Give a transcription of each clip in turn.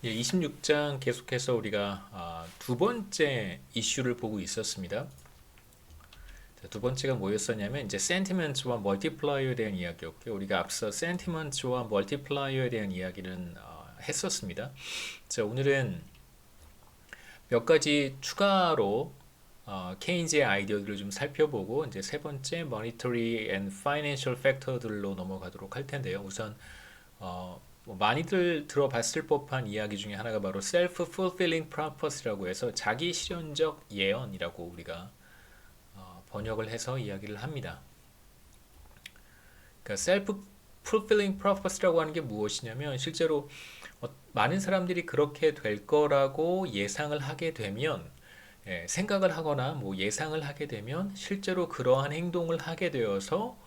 예, 26장 계속해서 우리가 두 번째 이슈를 보고 있었습니다. 자, 두 번째가 뭐였었냐면 이제 sentiments와 multiplier에 대한 이야기였고요. 우리가 앞서 sentiments와 multiplier에 대한 이야기는 했었습니다. 자, 오늘은 몇 가지 추가로 케인즈의 아이디어들을 좀 살펴보고 이제 세 번째 monetary and financial factor들로 넘어가도록 할 텐데요. 우선 뭐 많이들 들어봤을 법한 이야기 중에 하나가 바로 self-fulfilling prophecy라고 해서 자기 실현적 예언이라고 우리가 번역을 해서 이야기를 합니다. 그러니까 self-fulfilling prophecy라고 하는 게 무엇이냐면 실제로 많은 사람들이 그렇게 될 거라고 예상을 하게 되면 생각을 하거나 뭐 예상을 하게 되면 실제로 그러한 행동을 하게 되어서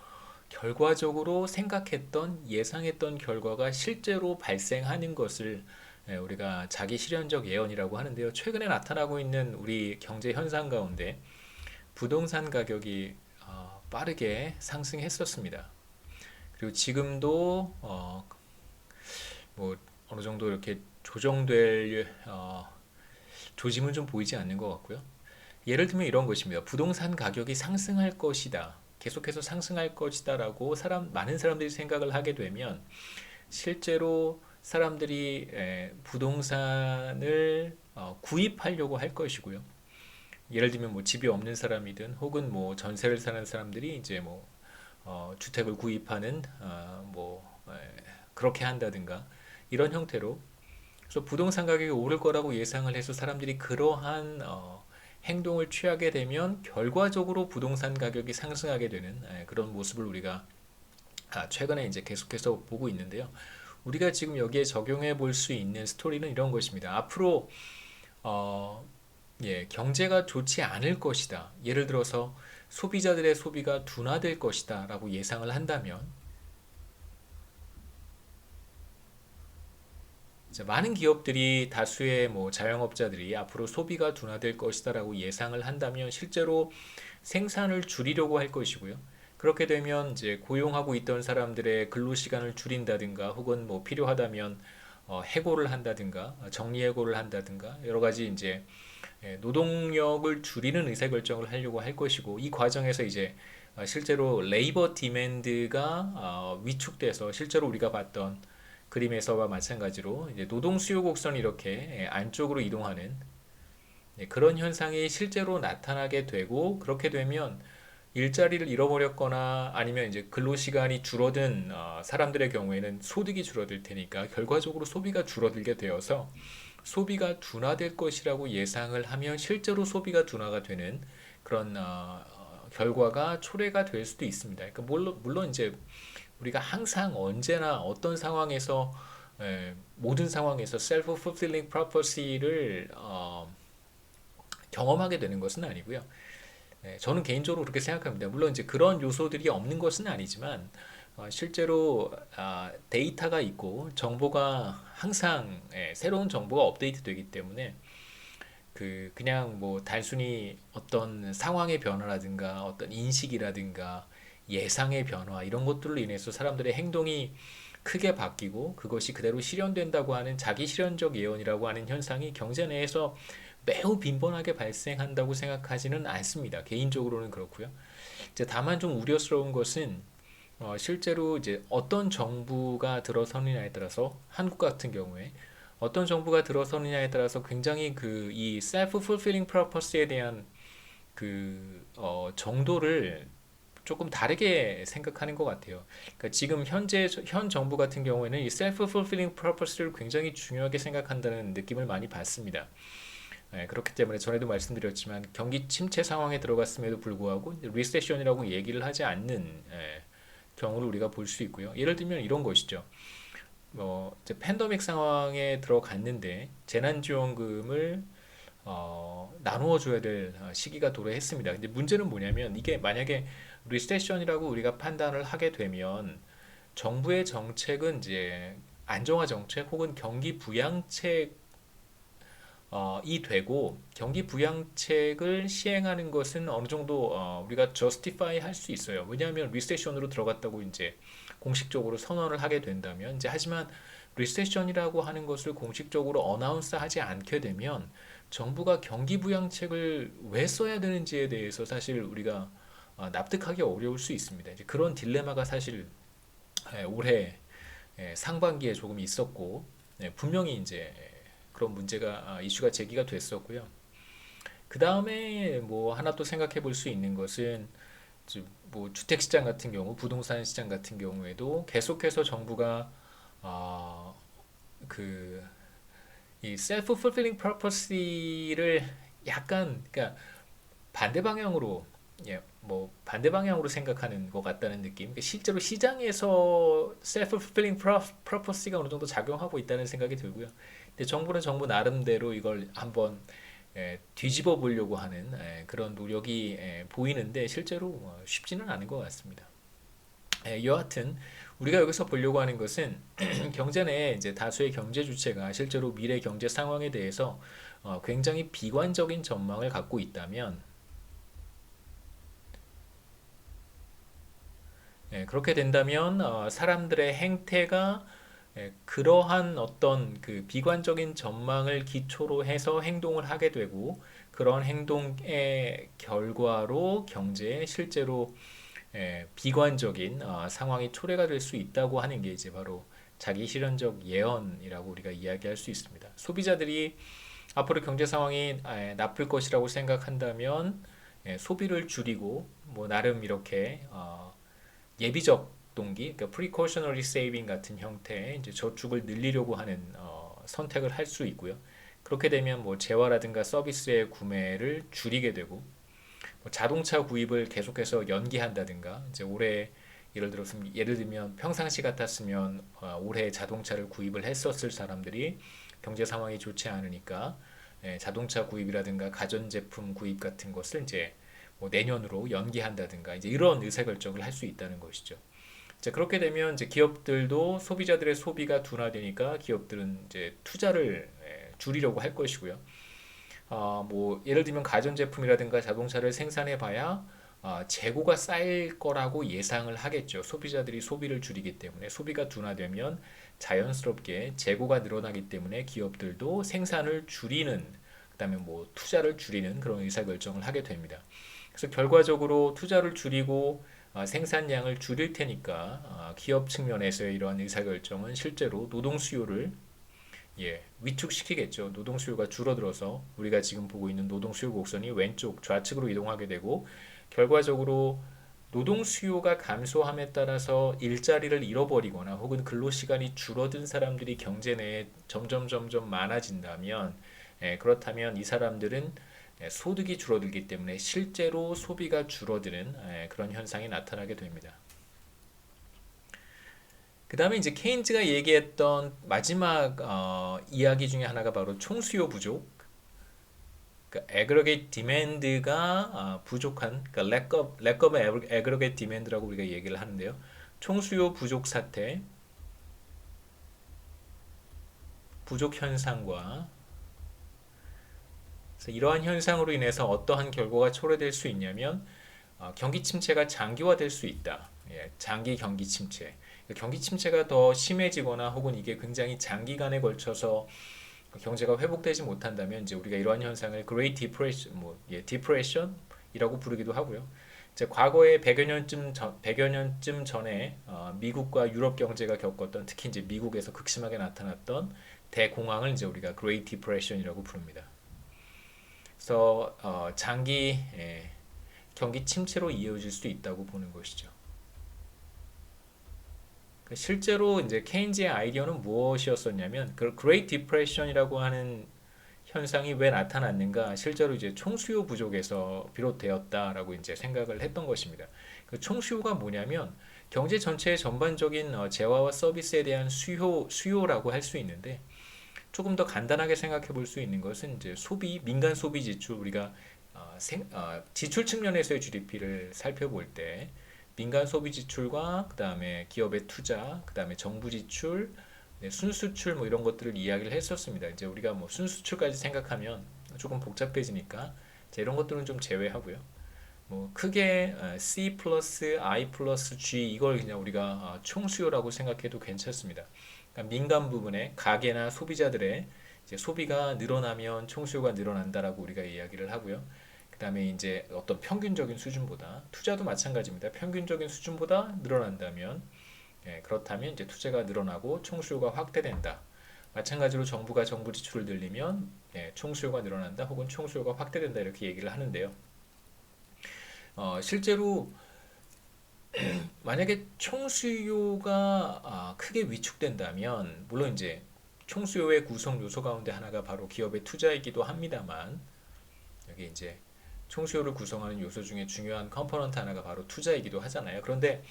결과적으로 생각했던 예상했던 결과가 실제로 발생하는 것을 우리가 자기 실현적 예언이라고 하는데요. 최근에 나타나고 있는 우리 경제 현상 가운데 부동산 가격이 빠르게 상승했었습니다. 그리고 지금도 뭐 어느 정도 이렇게 조정될 조짐은 좀 보이지 않는 것 같고요. 예를 들면 이런 것입니다. 부동산 가격이 상승할 것이다. 계속해서 상승할 것이다라고 많은 사람들이 생각을 하게 되면 실제로 사람들이 부동산을 구입하려고 할 것이고요. 예를 들면 뭐 집이 없는 사람이든 혹은 뭐 전세를 사는 사람들이 이제 뭐 주택을 구입하는 그렇게 한다든가 이런 형태로 그래서 부동산 가격이 오를 거라고 예상을 해서 사람들이 그러한 행동을 취하게 되면 결과적으로 부동산 가격이 상승하게 되는 그런 모습을 우리가 최근에 이제 계속해서 보고 있는데요. 우리가 지금 여기에 적용해 볼 수 있는 스토리는 이런 것입니다. 앞으로 경제가 좋지 않을 것이다. 예를 들어서 소비자들의 소비가 둔화될 것이다 라고 예상을 한다면 많은 기업들이 다수의 뭐 자영업자들이 앞으로 소비가 둔화될 것이다라고 예상을 한다면 실제로 생산을 줄이려고 할 것이고요. 그렇게 되면 이제 고용하고 있던 사람들의 근로 시간을 줄인다든가 혹은 뭐 필요하다면 해고를 한다든가 정리해고를 한다든가 여러 가지 이제 노동력을 줄이는 의사결정을 하려고 할 것이고 이 과정에서 이제 실제로 레이버 디맨드가 위축돼서 실제로 우리가 봤던 그림에서와 마찬가지로 이제 노동 수요 곡선이 이렇게 안쪽으로 이동하는 그런 현상이 실제로 나타나게 되고 그렇게 되면 일자리를 잃어버렸거나 아니면 이제 근로 시간이 줄어든 사람들의 경우에는 소득이 줄어들 테니까 결과적으로 소비가 줄어들게 되어서 소비가 둔화될 것이라고 예상을 하면 실제로 소비가 둔화가 되는 그런 결과가 초래가 될 수도 있습니다. 그러니까 물론 이제 우리가 항상 언제나 어떤 상황에서 모든 상황에서 self-fulfilling prophecy를 경험하게 되는 것은 아니고요. 저는 개인적으로 그렇게 생각합니다. 물론 이제 그런 요소들이 없는 것은 아니지만 실제로 데이터가 있고 정보가 항상 새로운 정보가 업데이트 되기 때문에 그냥 뭐 단순히 어떤 상황의 변화라든가 어떤 인식이라든가 예상의 변화 이런 것들로 인해서 사람들의 행동이 크게 바뀌고 그것이 그대로 실현된다고 하는 자기 실현적 예언이라고 하는 현상이 경제 내에서 매우 빈번하게 발생한다고 생각하지는 않습니다. 개인적으로는 그렇고요. 이제 다만 좀 우려스러운 것은 실제로 이제 어떤 정부가 들어서느냐에 따라서 한국 같은 경우에 어떤 정부가 들어서느냐에 따라서 굉장히 이 self-fulfilling prophecy에 대한 정도를 조금 다르게 생각하는 것 같아요. 그러니까 지금 현 정부 같은 경우에는 이 self-fulfilling prophecy를 굉장히 중요하게 생각한다는 느낌을 많이 받습니다. 그렇기 때문에 전에도 말씀드렸지만 경기 침체 상황에 들어갔음에도 불구하고 리세션이라고 얘기를 하지 않는 경우를 우리가 볼 수 있고요. 예를 들면 이런 것이죠. 이제 팬데믹 상황에 들어갔는데 재난지원금을 나누어 줘야 될 시기가 도래했습니다. 근데 문제는 뭐냐면 이게 만약에 리세션이라고 우리가 판단을 하게 되면 정부의 정책은 이제 안정화 정책 혹은 경기 부양책이 되고 경기 부양책을 시행하는 것은 어느 정도 우리가 justify 할 수 있어요. 왜냐하면 리세션으로 들어갔다고 이제 공식적으로 선언을 하게 된다면 이제 하지만 리세션이라고 하는 것을 공식적으로 어나운스하지 않게 되면 정부가 경기 부양책을 왜 써야 되는지에 대해서 사실 우리가 납득하기 어려울 수 있습니다. 이제 그런 딜레마가 사실 올해 상반기에 조금 있었고 분명히 이제 그런 문제가 이슈가 제기가 됐었고요. 그 다음에 뭐 하나 또 생각해 볼 수 있는 것은 뭐 주택 시장 같은 경우, 부동산 시장 같은 경우에도 계속해서 정부가 그 이 self fulfilling prophecy를 약간 그러니까 반대 방향으로 뭐 반대 방향으로 생각하는 것 같다는 느낌. 그러니까 실제로 시장에서 self fulfilling prophecy가 어느 정도 작용하고 있다는 생각이 들고요. 근데 정부는 정부 나름대로 이걸 한번 뒤집어 보려고 하는 그런 노력이 보이는데 실제로 쉽지는 않은 것 같습니다. 여하튼 우리가 여기서 보려고 하는 것은 경제 내에 이제 다수의 경제 주체가 실제로 미래 경제 상황에 대해서 굉장히 비관적인 전망을 갖고 있다면 그렇게 된다면 사람들의 행태가 그러한 어떤 그 비관적인 전망을 기초로 해서 행동을 하게 되고 그런 행동의 결과로 경제에 실제로 비관적인 상황이 초래가 될 수 있다고 하는 게 이제 바로 자기 실현적 예언이라고 우리가 이야기할 수 있습니다. 소비자들이 앞으로 경제 상황이 나쁠 것이라고 생각한다면 소비를 줄이고 뭐 나름 이렇게 예비적 동기, 그러니까 precautionary saving 같은 형태의 이제 저축을 늘리려고 하는 선택을 할 수 있고요. 그렇게 되면 뭐 재화라든가 서비스의 구매를 줄이게 되고 뭐 자동차 구입을 계속해서 연기한다든가 이제 올해 예를 들면 평상시 같았으면 올해 자동차를 구입을 했었을 사람들이 경제 상황이 좋지 않으니까 자동차 구입이라든가 가전제품 구입 같은 것을 이제 뭐 내년으로 연기한다든가 이제 이런 의사결정을 할 수 있다는 것이죠. 자, 그렇게 되면 이제 기업들도 소비자들의 소비가 둔화되니까 기업들은 이제 투자를 줄이려고 할 것이고요. 뭐 예를 들면 가전제품이라든가 자동차를 생산해 봐야 재고가 쌓일 거라고 예상을 하겠죠. 소비자들이 소비를 줄이기 때문에 소비가 둔화되면 자연스럽게 재고가 늘어나기 때문에 기업들도 생산을 줄이는 그다음에 뭐 투자를 줄이는 그런 의사결정을 하게 됩니다. 그래서 결과적으로 투자를 줄이고 생산량을 줄일 테니까 기업 측면에서의 이러한 의사결정은 실제로 노동 수요를 위축시키겠죠. 노동 수요가 줄어들어서 우리가 지금 보고 있는 노동 수요 곡선이 왼쪽 좌측으로 이동하게 되고 결과적으로 노동 수요가 감소함에 따라서 일자리를 잃어버리거나 혹은 근로 시간이 줄어든 사람들이 경제 내에 점점 많아진다면 그렇다면 이 사람들은 소득이 줄어들기 때문에 실제로 소비가 줄어드는 그런 현상이 나타나게 됩니다. 그 다음에 이제 케인즈가 얘기했던 마지막 이야기 중에 하나가 바로 총수요 부족, 그러니까 aggregate demand가 부족한, 그러니까 lack of aggregate demand라고 우리가 얘기를 하는데요. 총수요 부족 사태, 부족 현상과 그래서 이러한 현상으로 인해서 어떠한 결과가 초래될 수 있냐면 경기 침체가 장기화될 수 있다. 장기 경기 침체. 경기 침체가 더 심해지거나 혹은 이게 굉장히 장기간에 걸쳐서 경제가 회복되지 못한다면 이제 우리가 이러한 현상을 Great Depression, Depression이라고 부르기도 하고요. 이제 과거에 100여 년쯤 전에 미국과 유럽 경제가 겪었던 특히 이제 미국에서 극심하게 나타났던 대공황을 이제 우리가 Great Depression이라고 부릅니다. 그래서 장기 경기 침체로 이어질 수 있다고 보는 것이죠. 실제로 이제 케인즈의 아이디어는 무엇이었었냐면 그 Great Depression이라고 하는 현상이 왜 나타났는가? 실제로 이제 총수요 부족에서 비롯되었다라고 이제 생각을 했던 것입니다. 그 총수요가 뭐냐면 경제 전체의 전반적인 재화와 서비스에 대한 수요라고 할 수 있는데 조금 더 간단하게 생각해 볼 수 있는 것은 이제 민간 소비 지출 우리가 지출 측면에서의 GDP를 살펴볼 때 민간 소비 지출과 그 다음에 기업의 투자, 그 다음에 정부 지출, 순수출 뭐 이런 것들을 이야기를 했었습니다. 이제 우리가 뭐 순수출까지 생각하면 조금 복잡해지니까 이런 것들은 좀 제외하고요. 뭐 크게 C 플러스 I 플러스 G 이걸 그냥 우리가 총수요라고 생각해도 괜찮습니다. 그러니까 민간 부분에 가계나 소비자들의 이제 소비가 늘어나면 총수요가 늘어난다라고 우리가 이야기를 하고요. 그다음에 이제 어떤 평균적인 수준보다 투자도 마찬가지입니다. 평균적인 수준보다 늘어난다면 그렇다면 이제 투자가 늘어나고 총수요가 확대된다. 마찬가지로 정부가 정부 지출을 늘리면 총수요가 늘어난다 혹은 총수요가 확대된다 이렇게 얘기를 하는데요. 실제로 만약에 총수요가 크게 위축된다면 물론 이제 총수요의 구성 요소 가운데 하나가 바로 기업의 투자이기도 합니다만 여기 이제 총수요를 구성하는 요소 중에 중요한 컴포넌트 하나가 바로 투자이기도 하잖아요. 그런데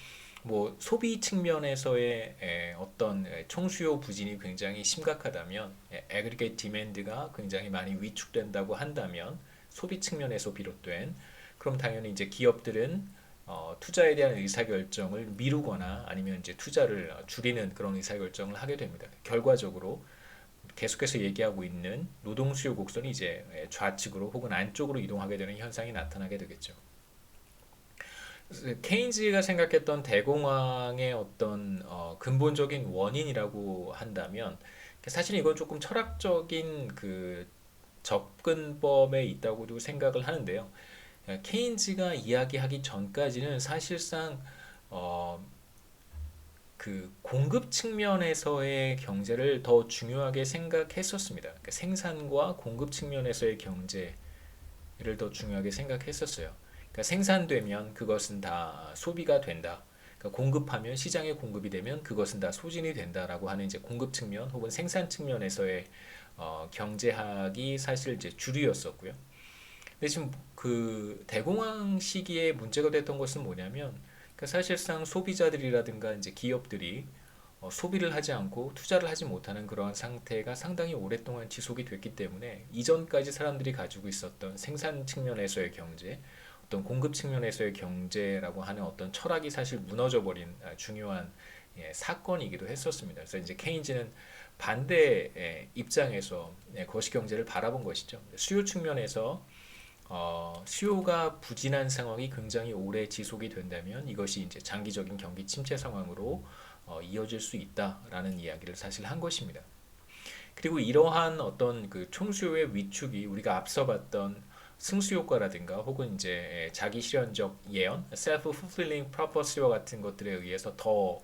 뭐 소비 측면에서의 어떤 총수요 부진이 굉장히 심각하다면 애그리게이트 디맨드가 굉장히 많이 위축된다고 한다면 소비 측면에서 비롯된 그럼 당연히 이제 기업들은 투자에 대한 의사결정을 미루거나 아니면 이제 투자를 줄이는 그런 의사결정을 하게 됩니다. 결과적으로 계속해서 얘기하고 있는 노동 수요 곡선이 이제 좌측으로 혹은 안쪽으로 이동하게 되는 현상이 나타나게 되겠죠. 케인즈가 생각했던 대공황의 어떤 근본적인 원인이라고 한다면 사실 이건 조금 철학적인 그 접근법에 있다고도 생각을 하는데요. 케인즈가 이야기하기 전까지는 사실상 어, 그 공급 측면에서의 경제를 더 중요하게 생각했었습니다. 그러니까 생산과 공급 측면에서의 경제를 더 중요하게 생각했었어요. 그러니까 생산되면 그것은 다 소비가 된다. 그러니까 공급하면 시장에 공급이 되면 그것은 다 소진이 된다라고 하는 이제 공급 측면 혹은 생산 측면에서의 경제학이 사실 이제 주류였었고요. 근데 지금 그 대공황 시기에 문제가 됐던 것은 뭐냐면 그러니까 사실상 소비자들이라든가 이제 기업들이 소비를 하지 않고 투자를 하지 못하는 그러한 상태가 상당히 오랫동안 지속이 됐기 때문에 이전까지 사람들이 가지고 있었던 생산 측면에서의 경제, 어떤 공급 측면에서의 경제라고 하는 어떤 철학이 사실 무너져 버린 중요한 사건이기도 했었습니다. 그래서 이제 케인즈는 반대 입장에서 거시 경제를 바라본 것이죠. 수요 측면에서 수요가 부진한 상황이 굉장히 오래 지속이 된다면 이것이 이제 장기적인 경기 침체 상황으로 이어질 수 있다라는 이야기를 사실 한 것입니다. 그리고 이러한 어떤 그 총수요의 위축이 우리가 앞서 봤던 승수효과라든가 혹은 이제 자기 실현적 예언, self-fulfilling prophecy와 같은 것들에 의해서 더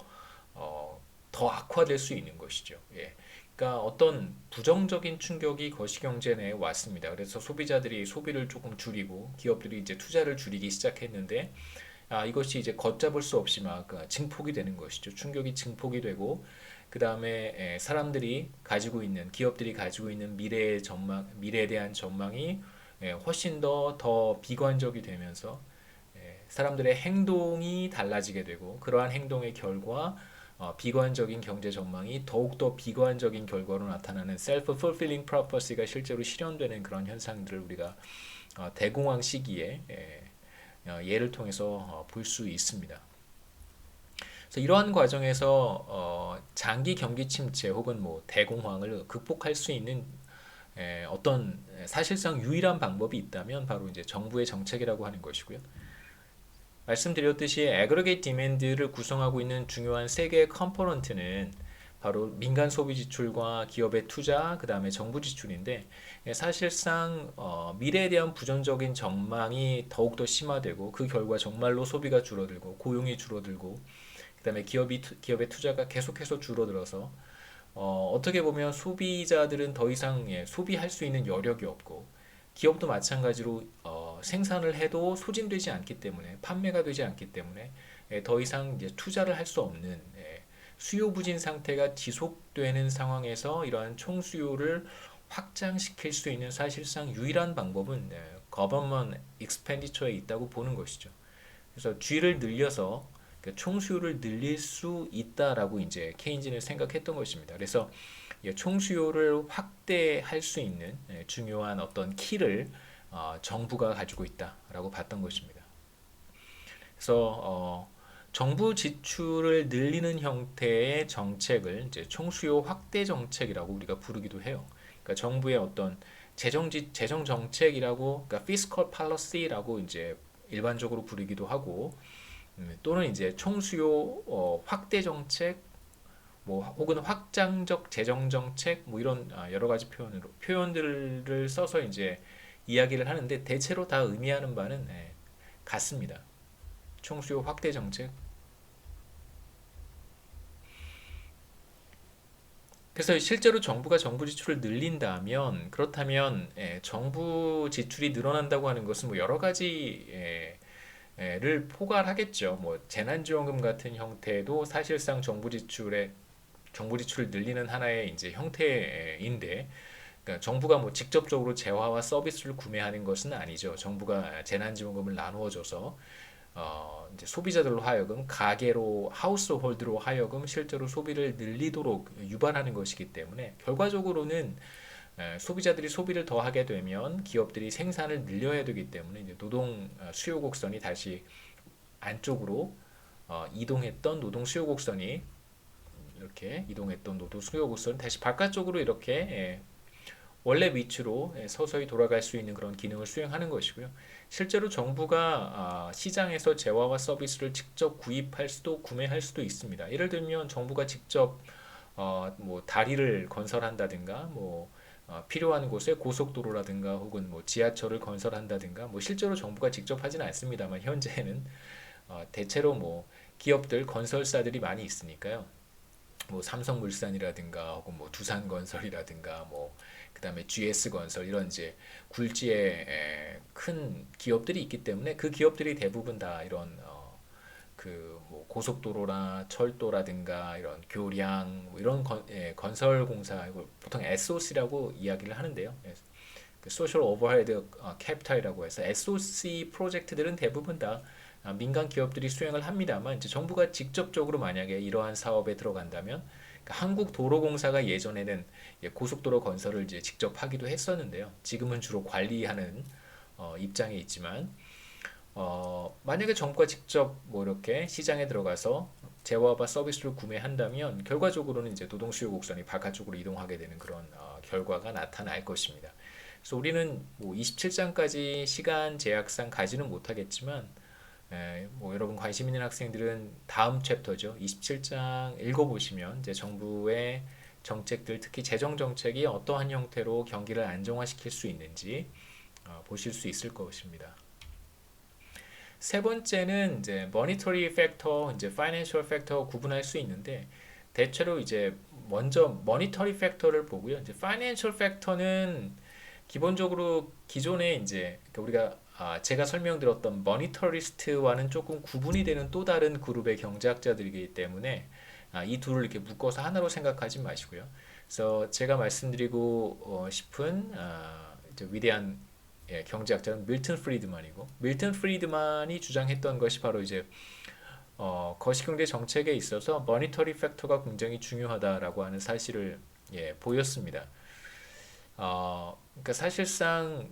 악화될 수 있는 것이죠. 예. 그러니까 어떤 부정적인 충격이 거시경제 내에 왔습니다. 그래서 소비자들이 소비를 조금 줄이고 기업들이 이제 투자를 줄이기 시작했는데 이것이 이제 걷잡을 수 없이 막 증폭이 되는 것이죠. 충격이 증폭이 되고 그 다음에 사람들이 가지고 있는 기업들이 가지고 있는 미래의 전망, 미래에 대한 전망이 훨씬 더 비관적이 되면서 사람들의 행동이 달라지게 되고 그러한 행동의 결과 비관적인 경제 전망이 더욱더 비관적인 결과로 나타나는 self-fulfilling prophecy가 실제로 실현되는 그런 현상들을 우리가 대공황 시기에 예를 통해서 볼 수 있습니다. 그래서 이러한 과정에서 장기 경기 침체 혹은 뭐 대공황을 극복할 수 있는 어떤 사실상 유일한 방법이 있다면 바로 이제 정부의 정책이라고 하는 것이고요. 말씀드렸듯이 애그리게이트 디맨드를 구성하고 있는 중요한 세 개의 컴포넌트는 바로 민간 소비 지출과 기업의 투자, 그 다음에 정부 지출인데 사실상 미래에 대한 부정적인 전망이 더욱더 심화되고 그 결과 정말로 소비가 줄어들고 고용이 줄어들고 그 다음에 기업의 투자가 계속해서 줄어들어서 어떻게 보면 소비자들은 더 이상 소비할 수 있는 여력이 없고 기업도 마찬가지로 생산을 해도 소진되지 않기 때문에 판매가 되지 않기 때문에 더 이상 이제 투자를 할 수 없는 수요 부진 상태가 지속되는 상황에서 이러한 총수요를 확장시킬 수 있는 사실상 유일한 방법은 government expenditure에 있다고 보는 것이죠. 그래서 G를 늘려서 총수요를 늘릴 수 있다라고 이제 케인즈는 생각했던 것입니다. 그래서 총수요를 확대할 수 있는 중요한 어떤 키를 정부가 가지고 있다라고 봤던 것입니다. 그래서 정부 지출을 늘리는 형태의 정책을 이제 총수요 확대 정책이라고 우리가 부르기도 해요. 그러니까 정부의 어떤 재정 정책이라고, 그러니까 fiscal policy라고 이제 일반적으로 부르기도 하고, 또는 이제 총수요 확대 정책 뭐 혹은 확장적 재정 정책 뭐 이런 여러 가지 표현들을 써서 이제 이야기를 하는데 대체로 다 의미하는 바는 같습니다. 총수요 확대 정책. 그래서 실제로 정부가 정부 지출을 늘린다면 그렇다면 정부 지출이 늘어난다고 하는 것은 뭐 여러 가지 를 포괄하겠죠. 뭐 재난지원금 같은 형태도 사실상 정부 지출을 늘리는 하나의 이제 형태인데, 그러니까 정부가 뭐 직접적으로 재화와 서비스를 구매하는 것은 아니죠. 정부가 재난지원금을 나누어줘서 이제 소비자들로 하여금 가계로 하우스홀드로 하여금 실제로 소비를 늘리도록 유발하는 것이기 때문에 결과적으로는 소비자들이 소비를 더 하게 되면 기업들이 생산을 늘려야 되기 때문에 이제 노동 수요 곡선이 다시 안쪽으로 이동했던 노동 수요 곡선이 이렇게 이동했던 노동 수요 곡선이 다시 바깥쪽으로 이렇게 원래 위치로 서서히 돌아갈 수 있는 그런 기능을 수행하는 것이고요. 실제로 정부가 시장에서 재화와 서비스를 직접 구입할 수도 구매할 수도 있습니다. 예를 들면 정부가 직접 뭐 다리를 건설한다든가 뭐 필요한 곳에 고속도로라든가 혹은 뭐 지하철을 건설한다든가 뭐 실제로 정부가 직접 하지는 않습니다만 현재는 대체로 뭐 기업들 건설사들이 많이 있으니까요. 뭐 삼성물산이라든가 혹은 뭐 두산건설이라든가 뭐 그다음에 GS건설 이런 이제 굴지의 큰 기업들이 있기 때문에 그 기업들이 대부분 다 이런 그뭐 고속도로나 철도라든가 이런 교량 뭐 이런 건설 공사 이걸 보통 SOC라고 이야기를 하는데요. 그 소셜 오버헤드 캐피탈이라고 해서 SOC 프로젝트들은 대부분 다 민간 기업들이 수행을 합니다만 이제 정부가 직접적으로 만약에 이러한 사업에 들어간다면 그러니까 한국도로공사가 예전에는 고속도로 건설을 이제 직접 하기도 했었는데요. 지금은 주로 관리하는 입장에 있지만 만약에 정부가 직접 뭐 이렇게 시장에 들어가서 재화와 서비스를 구매한다면 결과적으로는 이제 노동 수요 곡선이 바깥쪽으로 이동하게 되는 그런 결과가 나타날 것입니다. 그래서 우리는 뭐 27장까지 시간 제약상 가지는 못하겠지만 뭐 여러분 관심 있는 학생들은 다음 챕터죠. 27장 읽어보시면 이제 정부의 정책들, 특히 재정 정책이 어떠한 형태로 경기를 안정화시킬 수 있는지 보실 수 있을 것입니다. 세 번째는 이제 monetary factor, 이제 financial factor 구분할 수 있는데 대체로 이제 먼저 monetary factor를 보고요. 이제 financial factor는 기본적으로 기존에 이제 우리가 제가 설명드렸던 머니터리스트와는 조금 구분이 되는 또 다른 그룹의 경제학자들이기 때문에 이 둘을 이렇게 묶어서 하나로 생각하지 마시고요. 그래서 제가 말씀드리고 싶은 이제 위대한 경제학자는 밀턴 프리드만이고 밀턴 프리드만이 주장했던 것이 바로 이제 거시경제 정책에 있어서 머니터리 팩터가 굉장히 중요하다라고 하는 사실을 보였습니다. 그러니까 사실상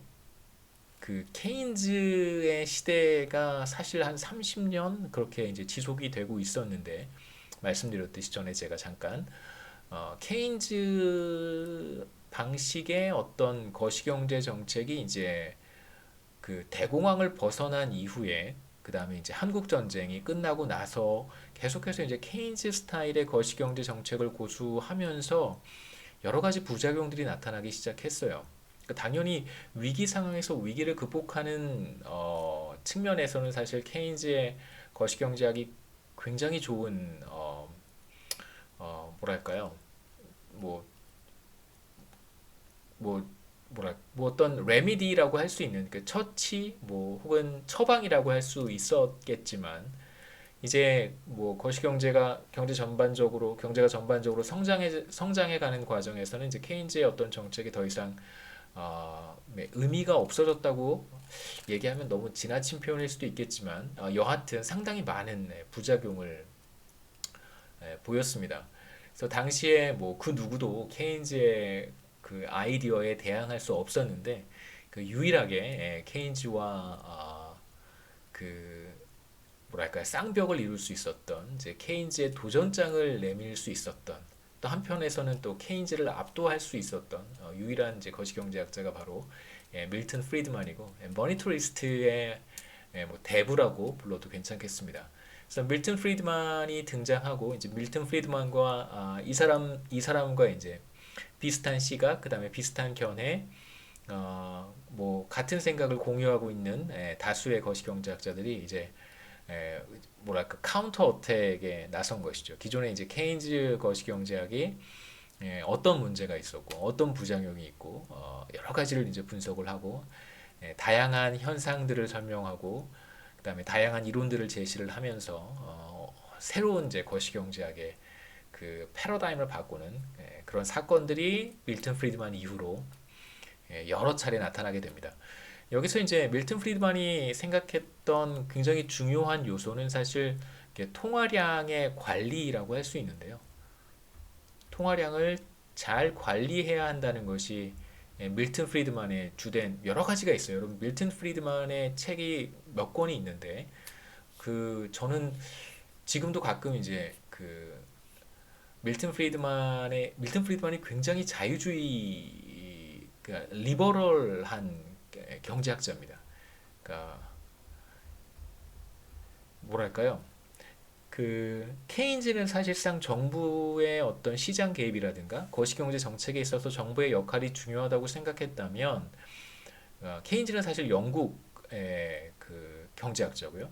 그 케인즈의 시대가 사실 한 30년 그렇게 이제 지속이 되고 있었는데 말씀드렸듯이 전에 제가 잠깐 케인즈 방식의 어떤 거시경제 정책이 이제 그 대공황을 벗어난 이후에 그 다음에 이제 한국 전쟁이 끝나고 나서 계속해서 이제 케인즈 스타일의 거시경제 정책을 고수하면서 여러 가지 부작용들이 나타나기 시작했어요. 그러니까 당연히 위기 상황에서 위기를 극복하는 측면에서는 사실 케인즈의 거시경제학이 굉장히 좋은 뭐랄까요? 뭐, 뭐 어떤 레미디라고 할 수 있는 그 처치 뭐 혹은 처방이라고 할 수 있었겠지만 이제 뭐 거시경제가 경제가 전반적으로 성장해 가는 과정에서는 이제 케인즈의 어떤 정책이 더 이상 의미가 없어졌다고 얘기하면 너무 지나친 표현일 수도 있겠지만 여하튼 상당히 많은 부작용을 보였습니다. 그래서 당시에 뭐 그 누구도 케인즈의 그 아이디어에 대항할 수 없었는데 그 유일하게 케인즈와 그 뭐랄까 쌍벽을 이룰 수 있었던 이제 케인즈의 도전장을 내밀 수 있었던 또 한편에서는 또 케인즈를 압도할 수 있었던 유일한 이제 거시경제학자가 바로 밀턴 프리드만이고 머니터리스트의 뭐 대부라고 불러도 괜찮겠습니다. 그래서 밀턴 프리드만이 등장하고 이제 밀턴 프리드만과 이 사람과 이제 비슷한 시각, 그다음에 비슷한 견해, 뭐 같은 생각을 공유하고 있는 다수의 거시경제학자들이 이제 뭐랄까 카운터 어택에 나선 것이죠. 기존에 이제 케인즈 거시경제학이 어떤 문제가 있었고 어떤 부작용이 있고 여러 가지를 이제 분석을 하고 다양한 현상들을 설명하고 그다음에 다양한 이론들을 제시를 하면서 새로운 이제 거시경제학의 그 패러다임을 바꾸는 그런 사건들이 밀턴 프리드만 이후로 여러 차례 나타나게 됩니다. 여기서 이제 밀턴 프리드만이 생각했던 굉장히 중요한 요소는 사실 통화량의 관리라고 할 수 있는데요. 통화량을 잘 관리해야 한다는 것이 밀턴 프리드만의 주된 여러 가지가 있어요. 여러분 밀턴 프리드만의 책이 몇 권이 있는데 저는 지금도 가끔 이제 밀턴 프리드만이 굉장히 자유주의 그러니까 리버럴한 경제학자입니다. 그러니까 뭐랄까요? 케인즈는 사실상 정부의 어떤 시장 개입이라든가 거시경제 정책에 있어서 정부의 역할이 중요하다고 생각했다면 케인즈는 사실 영국의 경제학자고요.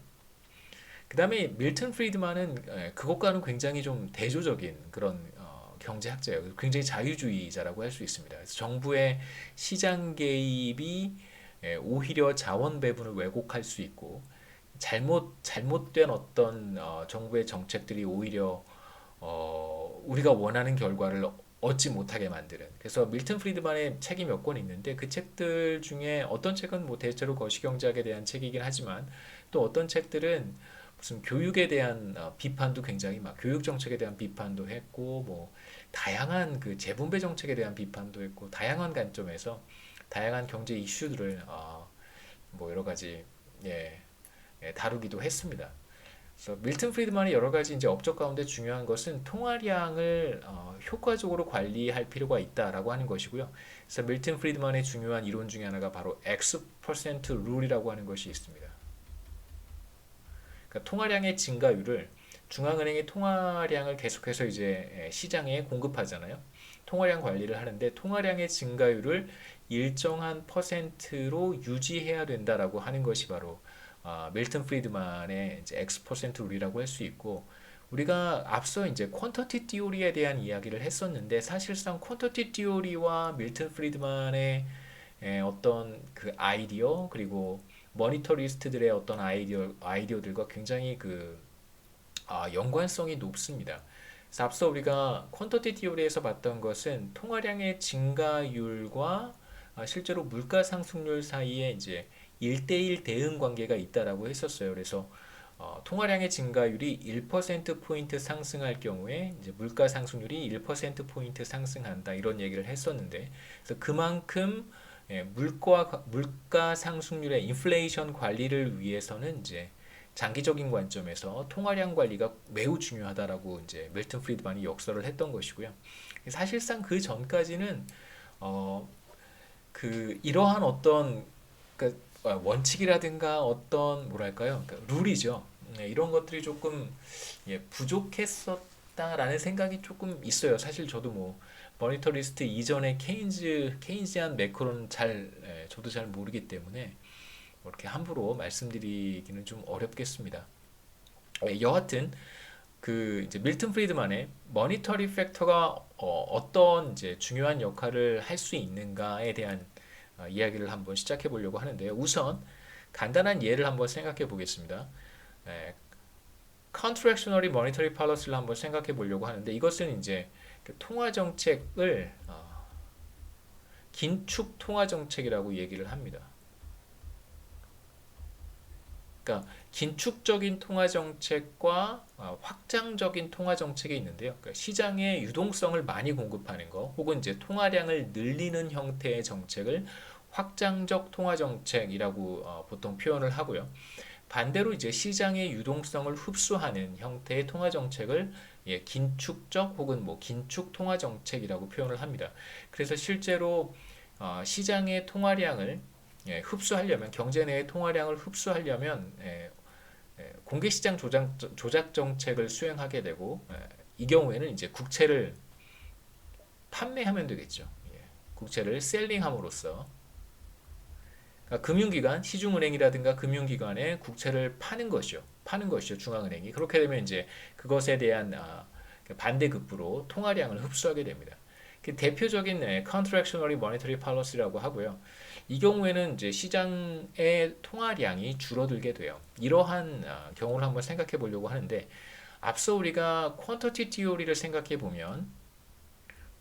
그 다음에 밀턴 프리드만은 그것과는 굉장히 좀 대조적인 그런 경제학자예요. 굉장히 자유주의자라고 할 수 있습니다. 그래서 정부의 시장 개입이 오히려 자원 배분을 왜곡할 수 있고 잘못된 어떤 정부의 정책들이 오히려 우리가 원하는 결과를 얻지 못하게 만드는. 그래서 밀턴 프리드만의 책이 몇 권 있는데 그 책들 중에 어떤 책은 뭐 대체로 거시경제학에 대한 책이긴 하지만 또 어떤 책들은 무슨 교육에 대한 비판도 굉장히 막 교육 정책에 대한 비판도 했고 뭐 다양한 그 재분배 정책에 대한 비판도 했고 다양한 관점에서 다양한 경제 이슈들을 뭐 여러 가지 예, 다루기도 했습니다. 그래서 밀턴 프리드만이 여러 가지 이제 업적 가운데 중요한 것은 통화량을 효과적으로 관리할 필요가 있다라고 하는 것이고요. 그래서 밀턴 프리드만의 중요한 이론 중에 하나가 바로 X% 룰이라고 하는 것이 있습니다. 그러니까 통화량의 증가율을 중앙은행이 통화량을 계속해서 이제 시장에 공급하잖아요. 통화량 관리를 하는데 통화량의 증가율을 일정한 퍼센트로 유지해야 된다라고 하는 것이 바로 밀턴 프리드만의 이제 X% 룰이라고 할 수 있고 우리가 앞서 이제 퀀터티 티오리에 대한 이야기를 했었는데 사실상 퀀터티 티오리와 밀턴 프리드만의 어떤 그 아이디어 그리고 머니터리스트들의 어떤 아이디어들과 굉장히 연관성이 높습니다. 그래서 앞서 우리가 퀀터티 티오리에서 봤던 것은 통화량의 증가율과 실제로 물가 상승률 사이에 이제 1대1 대응 관계가 있다라고 했었어요. 그래서 통화량의 증가율이 1%포인트 상승할 경우에 이제 물가 상승률이 1%포인트 상승한다 이런 얘기를 했었는데 그래서 그만큼 물가 상승률의 인플레이션 관리를 위해서는 이제 장기적인 관점에서 통화량 관리가 매우 중요하다라고 이제 밀턴 프리드만이 역설을 했던 것이고요. 사실상 그 전까지는 이러한 어떤 원칙이라든가 어떤 뭐랄까요, 룰이죠. 이런 것들이 조금 부족했었다라는 생각이 조금 있어요. 사실 저도 뭐 머니터리스트 이전에 케인지안 매크로는 저도 잘 모르기 때문에 뭐 이렇게 함부로 말씀드리기는 좀 어렵겠습니다. 여하튼 이제 밀턴 프리드만의 머니터리 팩터가 어떤 이제 중요한 역할을 할 수 있는가에 대한 이야기를 한번 시작해 보려고 하는데요. 우선 간단한 예를 한번 생각해 보겠습니다. Contractionary Monetary Policy를 한번 생각해 보려고 하는데 이것은 이제 통화 정책을 긴축 통화 정책이라고 얘기를 합니다. 그러니까 긴축적인 통화 정책과 확장적인 통화 정책이 있는데요. 그러니까 시장에 유동성을 많이 공급하는 거, 혹은 이제 통화량을 늘리는 형태의 정책을 확장적 통화 정책이라고 보통 표현을 하고요. 반대로 이제 시장의 유동성을 흡수하는 형태의 통화 정책을 긴축적 혹은 뭐 긴축 통화 정책이라고 표현을 합니다. 그래서 실제로 시장의 통화량을 흡수하려면 경제 내의 통화량을 흡수하려면 공개시장 조작 정책을 수행하게 되고 이 경우에는 이제 국채를 판매하면 되겠죠. 국채를 셀링함으로써 그러니까 금융기관, 시중은행이라든가 금융기관에 국채를 파는 것이요. 파는 것이요. 중앙은행이. 그렇게 되면 이제 그것에 대한 반대급부로 통화량을 흡수하게 됩니다. 그 대표적인 Contractionary Monetary Policy라고 하고요. 이 경우에는 이제 시장의 통화량이 줄어들게 돼요. 이러한 경우를 한번 생각해 보려고 하는데 앞서 우리가 퀀터티 티오리를 생각해 보면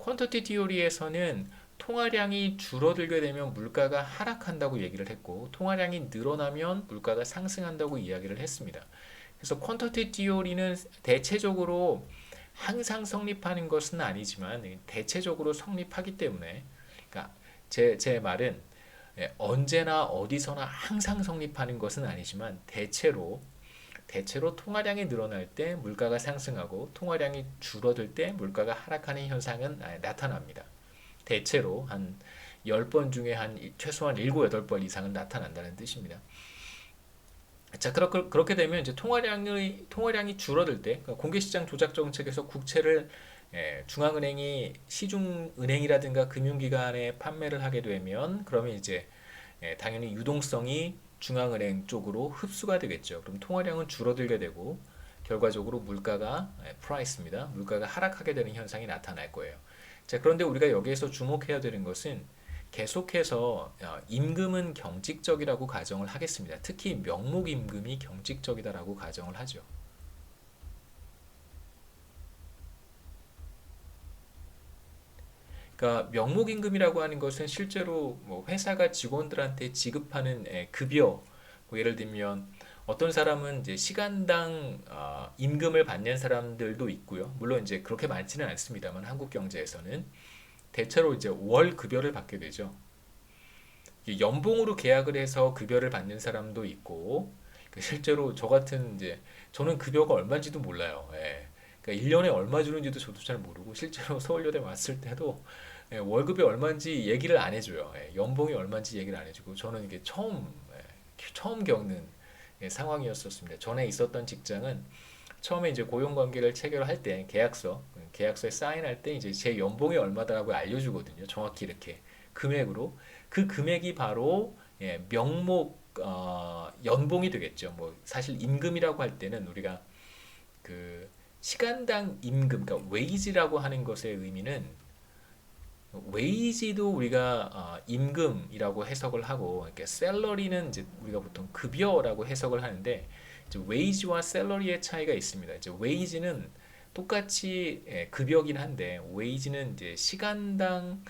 퀀터티 티오리에서는 통화량이 줄어들게 되면 물가가 하락한다고 얘기를 했고 통화량이 늘어나면 물가가 상승한다고 이야기를 했습니다. 그래서 퀀터티 티오리는 대체적으로 항상 성립하는 것은 아니지만 대체적으로 성립하기 때문에 그러니까 제 말은 언제나 어디서나 항상 성립하는 것은 아니지만 대체로 통화량이 늘어날 때 물가가 상승하고 통화량이 줄어들 때 물가가 하락하는 현상은 나타납니다. 대체로 한 10번 중에 한 최소한 7, 8번 이상은 나타난다는 뜻입니다. 자, 그렇게 되면 이제 통화량이 줄어들 때, 그러니까 공개시장 조작 정책에서 국채를 중앙은행이 시중은행이라든가 금융기관에 판매를 하게 되면, 그러면 이제 당연히 유동성이 중앙은행 쪽으로 흡수가 되겠죠. 그럼 통화량은 줄어들게 되고, 결과적으로 물가가, 프라이스입니다. 물가가 하락하게 되는 현상이 나타날 거예요. 자, 그런데 우리가 여기에서 주목해야 되는 것은 계속해서 임금은 경직적이라고 가정을 하겠습니다. 특히 명목임금이 경직적이다라고 가정을 하죠. 그러니까 명목임금이라고 하는 것은 실제로 뭐 회사가 직원들한테 지급하는 급여, 뭐 예를 들면 어떤 사람은 이제 시간당 임금을 받는 사람들도 있고요. 물론 이제 그렇게 많지는 않습니다만 한국 경제에서는 대체로 이제 월 급여를 받게 되죠. 연봉으로 계약을 해서 급여를 받는 사람도 있고 실제로 저 같은 이제 저는 급여가 얼마인지도 몰라요. 예. 그러니까 1년에 얼마 주는지도 저도 잘 모르고 실제로 서울여대 왔을 때도 월급이 얼마인지 얘기를 안 해줘요. 연봉이 얼마인지 얘기를 안 해주고 저는 이게 처음 겪는 상황이었었습니다. 전에 있었던 직장은 처음에 이제 고용관계를 체결할 때 계약서에 사인할 때 이제 제 연봉이 얼마다라고 알려주거든요. 정확히 이렇게 금액으로 그 금액이 바로 명목 연봉이 되겠죠. 뭐 사실 임금이라고 할 때는 우리가 그 시간당 임금, 그러니까 웨이지라고 하는 것의 의미는 웨이지도 우리가 임금이라고 해석을 하고 이렇게 셀러리는 이제 우리가 보통 급여라고 해석을 하는데 이제 웨이지와 셀러리의 차이가 있습니다. 이제 웨이지는 똑같이 급여긴 한데 웨이지는 이제 시간당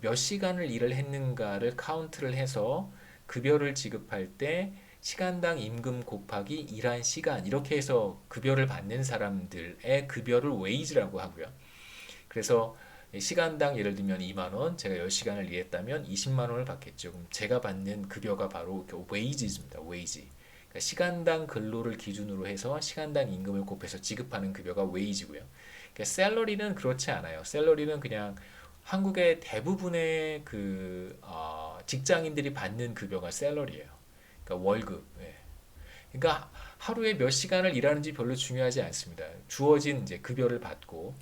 몇 시간을 일을 했는가를 카운트를 해서 급여를 지급할 때 시간당 임금 곱하기 일한 시간 이렇게 해서 급여를 받는 사람들의 급여를 웨이지라고 하고요. 그래서 시간당 예를 들면 2만 원, 제가 10시간을 일했다면 20만 원을 받겠죠. 그럼 제가 받는 급여가 바로 웨이지입니다. 웨이지. 그러니까 시간당 근로를 기준으로 해서 시간당 임금을 곱해서 지급하는 급여가 웨이지고요. 그러니까 샐러리는 그렇지 않아요. 샐러리는 그냥 한국의 대부분의 직장인들이 받는 급여가 샐러리예요. 그러니까 월급. 예. 그러니까 하루에 몇 시간을 일하는지 별로 중요하지 않습니다. 주어진 이제 급여를 받고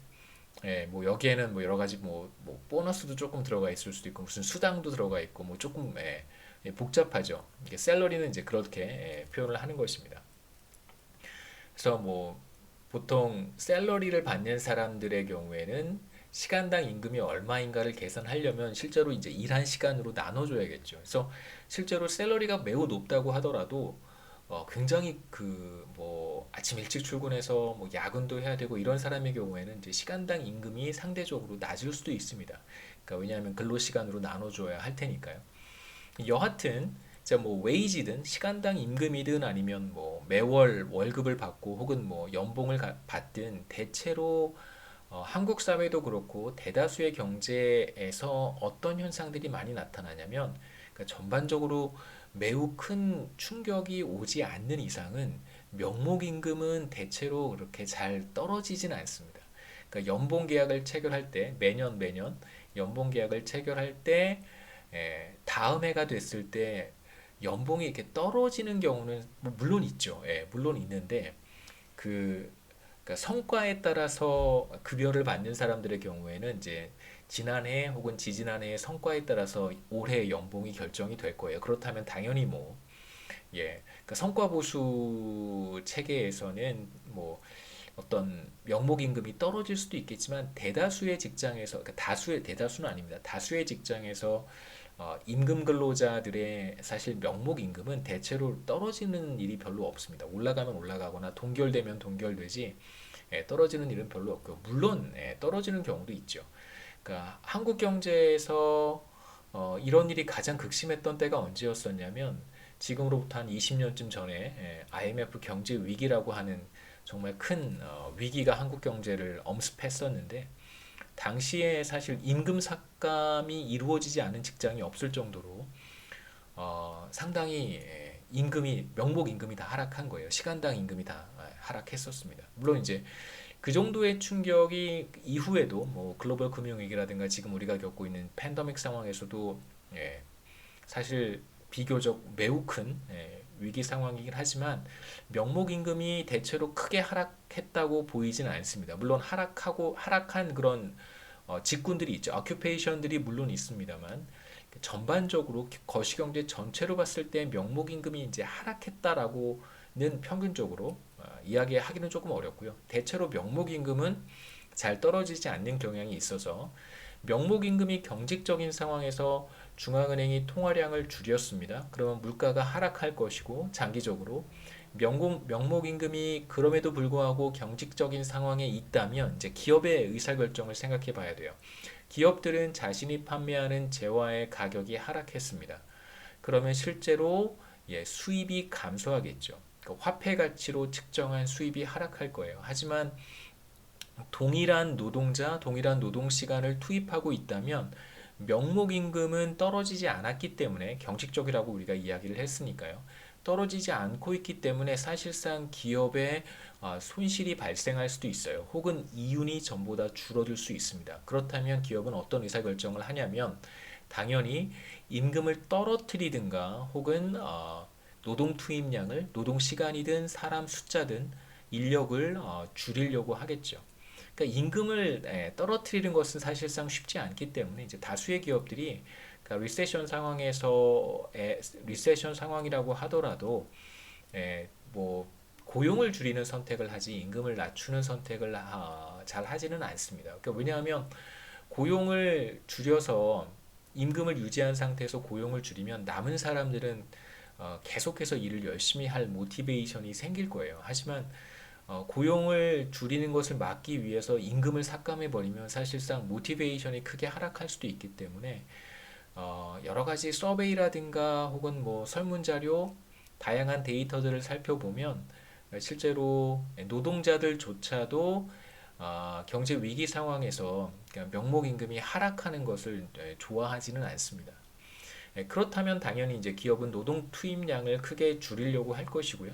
뭐 여기에는 뭐 여러 가지 뭐 보너스도 조금 들어가 있을 수도 있고 무슨 수당도 들어가 있고 뭐 조금 복잡하죠. 이게 샐러리는 이제 그렇게 표현을 하는 것입니다. 그래서 뭐 보통 샐러리를 받는 사람들의 경우에는 시간당 임금이 얼마인가를 계산하려면 실제로 이제 일한 시간으로 나눠줘야겠죠. 그래서 실제로 샐러리가 매우 높다고 하더라도 굉장히 뭐 아침 일찍 출근해서 뭐 야근도 해야 되고 이런 사람의 경우에는 이제 시간당 임금이 상대적으로 낮을 수도 있습니다. 그러니까 왜냐하면 근로 시간으로 나눠줘야 할 테니까요. 여하튼 뭐 웨이지든 시간당 임금이든 아니면 뭐 매월 월급을 받고 혹은 뭐 연봉을 받든 대체로 한국 사회도 그렇고 대다수의 경제에서 어떤 현상들이 많이 나타나냐면 그러니까 전반적으로 매우 큰 충격이 오지 않는 이상은 명목임금은 대체로 그렇게 잘 떨어지진 않습니다. 그러니까 연봉 계약을 체결할 때 매년 연봉 계약을 체결할 때 다음 해가 됐을 때 연봉이 이렇게 떨어지는 경우는 뭐 물론 있죠. 예, 물론 있는데 그 그러니까 성과에 따라서 급여를 받는 사람들의 경우에는 이제 지난해 혹은 지지난해의 성과에 따라서 올해 연봉이 결정이 될 거예요. 그렇다면 당연히 뭐 예, 그러니까 성과 보수 체계에서는 뭐 어떤 명목 임금이 떨어질 수도 있겠지만 대다수의 직장에서 그러니까 대다수는 아닙니다. 다수의 직장에서 임금 근로자들의 사실 명목 임금은 대체로 떨어지는 일이 별로 없습니다. 올라가면 올라가거나 동결되면 동결되지 떨어지는 일은 별로 없고 물론 떨어지는 경우도 있죠. 그러니까 한국 경제에서 이런 일이 가장 극심했던 때가 언제였었냐면 지금으로부터 한 20년쯤 전에 IMF 경제 위기라고 하는 정말 큰 위기가 한국 경제를 엄습했었는데 당시에 사실 임금 삭감이 이루어지지 않은 직장이 없을 정도로 상당히 임금이 명목 임금이 다 하락한 거예요. 시간당 임금이 다 하락했었습니다. 물론 이제 그 정도의 충격이 이후에도 뭐 글로벌 금융위기라든가 지금 우리가 겪고 있는 팬데믹 상황에서도 예, 사실 비교적 매우 큰 위기 상황이긴 하지만 명목 임금이 대체로 크게 하락했다고 보이지는 않습니다. 물론 하락한 그런 직군들이 있죠. 어큐페이션들이 물론 있습니다만 전반적으로 거시경제 전체로 봤을 때 명목 임금이 이제 하락했다라고는 평균적으로 이야기하기는 조금 어렵고요. 대체로 명목 임금은 잘 떨어지지 않는 경향이 있어서 명목 임금이 경직적인 상황에서 중앙은행이 통화량을 줄였습니다. 그러면 물가가 하락할 것이고 장기적으로 명목 임금이 그럼에도 불구하고 경직적인 상황에 있다면 이제 기업의 의사결정을 생각해 봐야 돼요. 기업들은 자신이 판매하는 재화의 가격이 하락했습니다. 그러면 실제로 수입이 감소하겠죠. 그러니까 화폐 가치로 측정한 수입이 하락할 거예요. 하지만 동일한 노동자, 동일한 노동 시간을 투입하고 있다면 명목 임금은 떨어지지 않았기 때문에 경직적이라고 우리가 이야기를 했으니까요. 떨어지지 않고 있기 때문에 사실상 기업의 손실이 발생할 수도 있어요. 혹은 이윤이 전보다 줄어들 수 있습니다. 그렇다면 기업은 어떤 의사결정을 하냐면 당연히 임금을 떨어뜨리든가 혹은 노동 투입량을 노동 시간이든 사람 숫자든 인력을 줄이려고 하겠죠. 그러니까 임금을 떨어뜨리는 것은 사실상 쉽지 않기 때문에 이제 다수의 기업들이 그러니까 리세션 상황이라고 하더라도 뭐 고용을 줄이는 선택을 하지 임금을 낮추는 선택을 잘 하지는 않습니다. 그러니까 왜냐하면 고용을 줄여서 임금을 유지한 상태에서 고용을 줄이면 남은 사람들은 계속해서 일을 열심히 할 모티베이션이 생길 거예요. 하지만 고용을 줄이는 것을 막기 위해서 임금을 삭감해 버리면 사실상 모티베이션이 크게 하락할 수도 있기 때문에 여러 가지 서베이라든가 혹은 뭐 설문자료 다양한 데이터들을 살펴보면 실제로 노동자들조차도 경제 위기 상황에서 명목 임금이 하락하는 것을 좋아하지는 않습니다. 그렇다면 당연히 이제 기업은 노동 투입량을 크게 줄이려고 할 것이고요.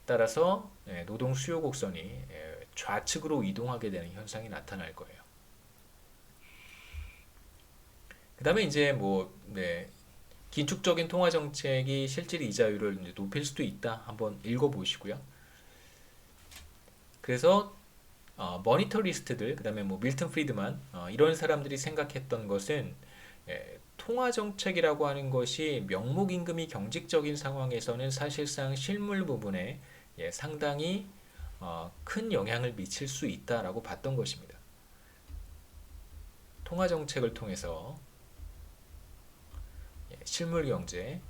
따라서 노동 수요 곡선이 좌측으로 이동하게 되는 현상이 나타날 거예요. 그 다음에 이제 뭐 긴축적인 통화 정책이 실질 이자율을 이제 높일 수도 있다. 한번 읽어보시고요. 그래서 머니터리스트들, 그 다음에 뭐 밀턴 프리드만 이런 사람들이 생각했던 것은 통화 정책이라고 하는 것이 명목 임금이 경직적인 상황에서는 사실상 실물 부분에 상당히 큰 영향을 미칠 수 있다라고 봤던 것입니다. 통화 정책을 통해서 실물 경제에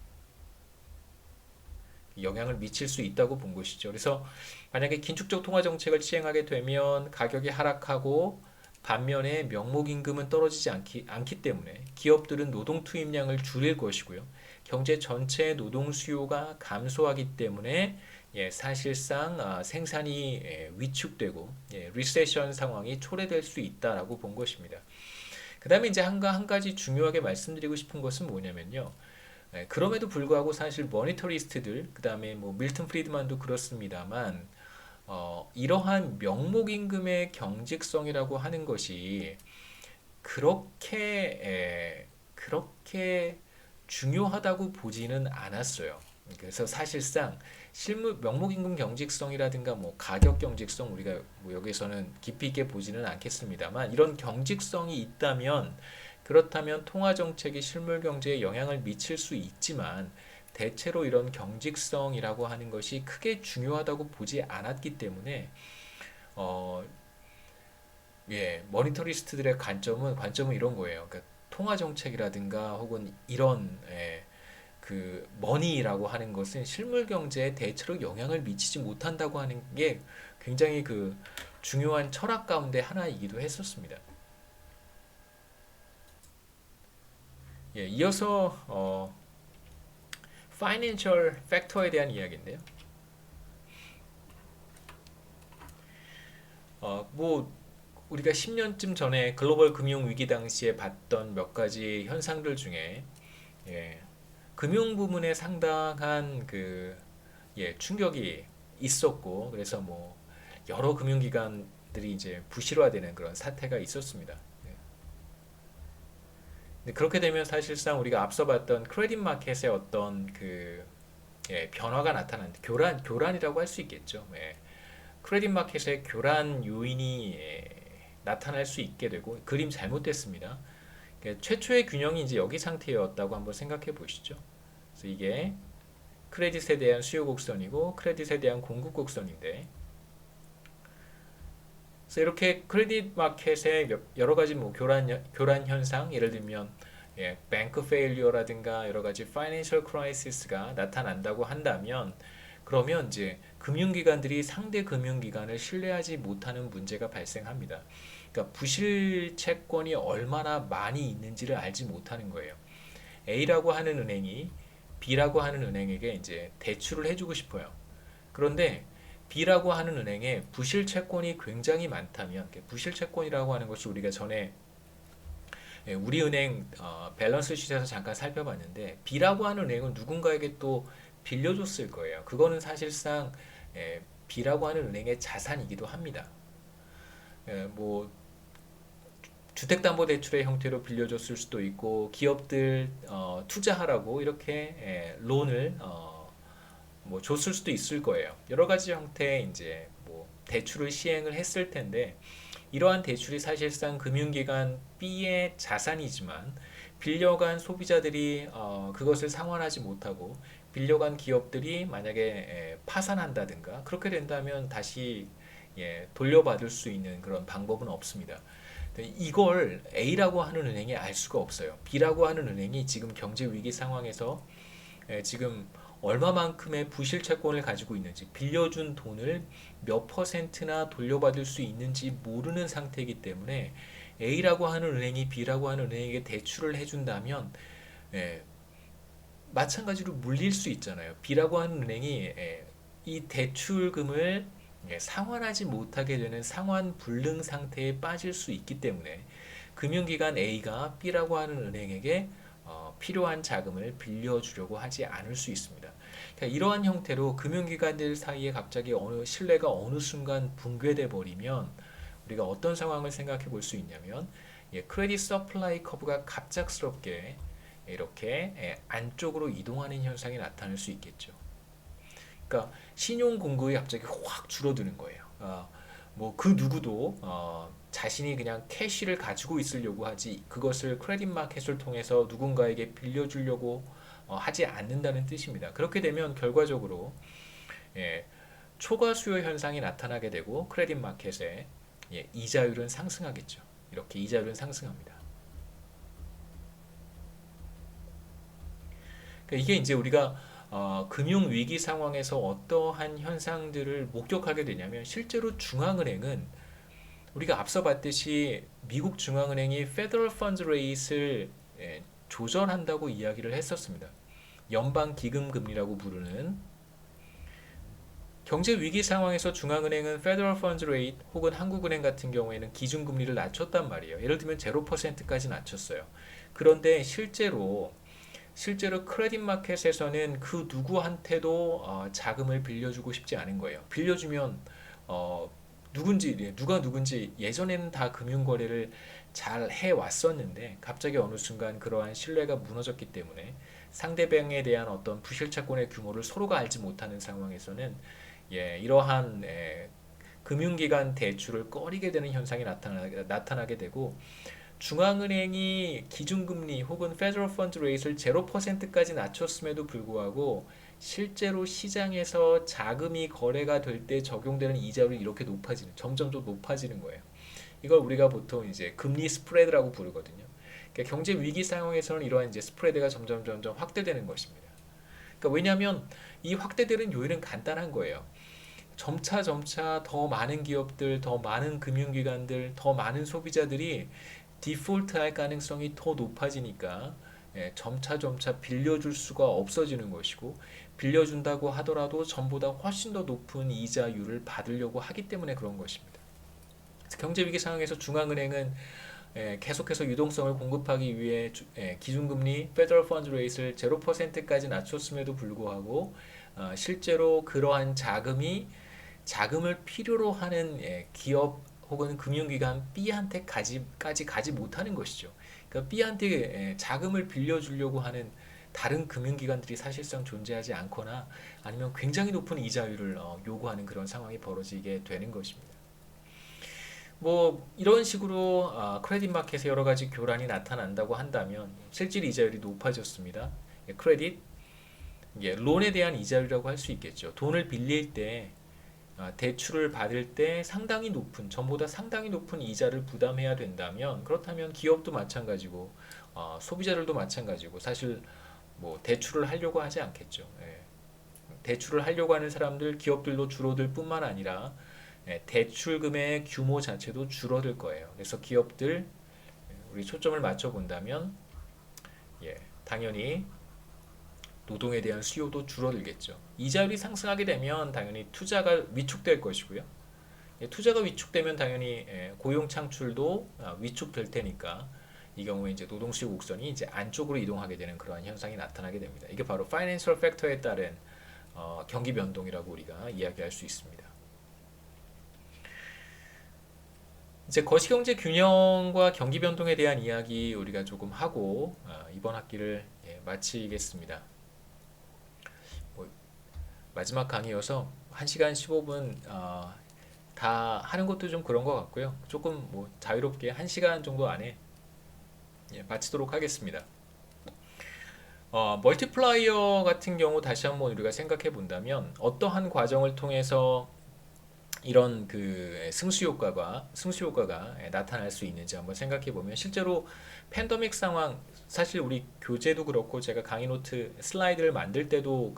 영향을 미칠 수 있다고 본 것이죠. 그래서 만약에 긴축적 통화 정책을 시행하게 되면 가격이 하락하고 반면에 명목 임금은 떨어지지 않기 때문에 기업들은 노동 투입량을 줄일 것이고요. 경제 전체의 노동 수요가 감소하기 때문에 사실상 생산이 위축되고 리세션 상황이 초래될 수 있다라고 본 것입니다. 그 다음에 이제 한 가지 중요하게 말씀드리고 싶은 것은 뭐냐면요. 그럼에도 불구하고 사실 머니터리스트들, 그 다음에 뭐 밀턴 프리드만도 그렇습니다만, 이러한 명목 임금의 경직성이라고 하는 것이 그렇게 중요하다고 보지는 않았어요. 그래서 사실상 실무 명목임금 경직성이라든가 뭐 가격 경직성 우리가 뭐 여기서는 깊이 있게 보지는 않겠습니다만 이런 경직성이 있다면 그렇다면 통화 정책이 실물 경제에 영향을 미칠 수 있지만 대체로 이런 경직성이라고 하는 것이 크게 중요하다고 보지 않았기 때문에 어, 머니터리스트들의 관점은 이런 거예요. 그러니까 통화 정책이라든가 혹은 이런 그 머니라고 하는 것은 실물 경제에 대체로 영향을 미치지 못한다고 하는 게 굉장히 그 중요한 철학 가운데 하나이기도 했었습니다. 이어서 파이낸셜 팩터에 대한 이야기인데요. 뭐 우리가 10년쯤 전에 글로벌 금융 위기 당시에 봤던 몇 가지 현상들 중에 예, 금융 부문에 상당한 그 충격이 있었고 그래서 뭐 여러 금융기관들이 이제 부실화되는 그런 사태가 있었습니다. 근데 그렇게 되면 사실상 우리가 앞서 봤던 크레딧 마켓의 어떤 그 변화가 나타난 교란이라고 할 수 있겠죠. 크레딧 마켓의 교란 요인이 나타날 수 있게 되고 그림 잘못됐습니다. 최초의 균형이 이제 여기 상태였다고 한번 생각해 보시죠. 그래서 이게 크레딧에 대한 수요 곡선이고 크레딧에 대한 공급 곡선인데 그래서 이렇게 크레딧 마켓의 여러 가지 뭐 교란 현상 예를 들면 뱅크 페일리어라든가 여러 가지 파이낸셜 크라이시스가 나타난다고 한다면 그러면 이제 금융기관들이 상대 금융기관을 신뢰하지 못하는 문제가 발생합니다. 그러니까 부실 채권이 얼마나 많이 있는지를 알지 못하는 거예요. A라고 하는 은행이 B라고 하는 은행에게 이제 대출을 해주고 싶어요. 그런데 B라고 하는 은행에 부실 채권이 굉장히 많다면 부실 채권이라고 하는 것을 우리가 전에 우리은행 밸런스 시트에서 잠깐 살펴봤는데 B라고 하는 은행은 누군가에게 또 빌려줬을 거예요. 그거는 사실상 B라고 하는 은행의 자산이기도 합니다. 뭐 주택담보대출의 형태로 빌려줬을 수도 있고 기업들 투자하라고 이렇게 론을 뭐 줬을 수도 있을 거예요. 여러 가지 형태의 이제 뭐 대출을 시행을 했을 텐데 이러한 대출이 사실상 금융기관 B의 자산이지만 빌려간 소비자들이 그것을 상환하지 못하고 빌려간 기업들이 만약에 파산한다든가 그렇게 된다면 다시 돌려받을 수 있는 그런 방법은 없습니다. 이걸 A라고 하는 은행이 알 수가 없어요. B라고 하는 은행이 지금 경제 위기 상황에서 지금 얼마만큼의 부실 채권을 가지고 있는지 빌려준 돈을 몇 퍼센트나 돌려받을 수 있는지 모르는 상태이기 때문에 A라고 하는 은행이 B라고 하는 은행에게 대출을 해준다면 마찬가지로 물릴 수 있잖아요. B라고 하는 은행이 이 대출금을 상환하지 못하게 되는 상환 불능 상태에 빠질 수 있기 때문에 금융기관 A가 B라고 하는 은행에게 필요한 자금을 빌려주려고 하지 않을 수 있습니다. 그러니까 이러한 형태로 금융기관들 사이에 갑자기 신뢰가 어느 순간 붕괴돼 버리면 우리가 어떤 상황을 생각해 볼 수 있냐면 크레딧 서플라이 커브가 갑작스럽게 이렇게 안쪽으로 이동하는 현상이 나타날 수 있겠죠. 그러니까 신용 공급이 갑자기 확 줄어드는 거예요. 뭐 그 누구도 자신이 그냥 캐시를 가지고 있으려고 하지 그것을 크레딧 마켓을 통해서 누군가에게 빌려주려고 하지 않는다는 뜻입니다. 그렇게 되면 결과적으로 초과 수요 현상이 나타나게 되고 크레딧 마켓의 이자율은 상승하겠죠. 이렇게 이자율은 상승합니다. 그러니까 이게 이제 우리가 금융 위기 상황에서 어떠한 현상들을 목격하게 되냐면 실제로 중앙은행은 우리가 앞서 봤듯이 미국 중앙은행이 Federal Funds Rate을 조절한다고 이야기를 했었습니다. 연방 기금 금리라고 부르는 경제 위기 상황에서 중앙은행은 Federal Funds Rate 혹은 한국은행 같은 경우에는 기준금리를 낮췄단 말이에요. 예를 들면 0%까지 낮췄어요. 그런데 실제로 크레딧 마켓에서는 그 누구한테도 자금을 빌려주고 싶지 않은 거예요. 빌려주면 누가 누군지 예전에는 다 금융 거래를 잘 해왔었는데 갑자기 어느 순간 그러한 신뢰가 무너졌기 때문에 상대방에 대한 어떤 부실차권의 규모를 서로가 알지 못하는 상황에서는 이러한 금융기관 대출을 꺼리게 되는 현상이 나타나게 되고 중앙은행이 기준금리 혹은 페더럴 펀드 레이트를 0%까지 낮췄음에도 불구하고 실제로 시장에서 자금이 거래가 될 때 적용되는 이자율이 이렇게 점점 더 높아지는 거예요. 이걸 우리가 보통 이제 금리 스프레드라고 부르거든요. 그러니까 경제 위기 상황에서는 이러한 이제 스프레드가 점점 확대되는 것입니다. 그러니까 왜냐하면 이 확대되는 요인은 간단한 거예요. 점차 더 많은 기업들, 더 많은 금융기관들, 더 많은 소비자들이 디폴트 할 가능성이 더 높아지니까 점차 빌려줄 수가 없어지는 것이고 빌려준다고 하더라도 전보다 훨씬 더 높은 이자율을 받으려고 하기 때문에 그런 것입니다. 경제 위기 상황에서 중앙은행은 계속해서 유동성을 공급하기 위해 기준금리 페더럴 펀드 레이트를 0%까지 낮췄음에도 불구하고 실제로 그러한 자금을 필요로 하는 기업 혹은 금융기관 B한테까지 가지 못하는 것이죠. 그러니까 B한테 자금을 빌려주려고 하는 다른 금융기관들이 사실상 존재하지 않거나 아니면 굉장히 높은 이자율을 요구하는 그런 상황이 벌어지게 되는 것입니다. 뭐 이런 식으로 크레딧 마켓에 여러 가지 교란이 나타난다고 한다면 실질 이자율이 높아졌습니다. 크레딧, 론에 대한 이자율이라고 할 수 있겠죠. 돈을 빌릴 때 대출을 받을 때 전보다 상당히 높은 이자를 부담해야 된다면 그렇다면 기업도 마찬가지고 소비자들도 마찬가지고 사실 뭐 대출을 하려고 하지 않겠죠. 대출을 하려고 하는 사람들, 기업들도 줄어들 뿐만 아니라 대출금의 규모 자체도 줄어들 거예요. 그래서 기업들 우리 초점을 맞춰 본다면 당연히 노동에 대한 수요도 줄어들겠죠. 이자율이 상승하게 되면 당연히 투자가 위축될 것이고요. 투자가 위축되면 당연히 고용 창출도 위축될 테니까 이 경우에 이제 노동 수요 곡선이 이제 안쪽으로 이동하게 되는 그러한 현상이 나타나게 됩니다. 이게 바로 파이낸셜 팩터에 따른 경기 변동이라고 우리가 이야기할 수 있습니다. 이제 거시경제 균형과 경기 변동에 대한 이야기 우리가 조금 하고 이번 학기를 마치겠습니다. 마지막 강의여서 1시간 15분 다 하는 것도 좀 그런 것 같고요. 조금 뭐 자유롭게 1시간 정도 안에 마치도록 하겠습니다. 멀티플라이어 같은 경우 다시 한번 우리가 생각해 본다면 어떠한 과정을 통해서 이런 그 승수 효과가 나타날 수 있는지 한번 생각해 보면 실제로 팬데믹 상황 사실 우리 교재도 그렇고 제가 강의 노트 슬라이드를 만들 때도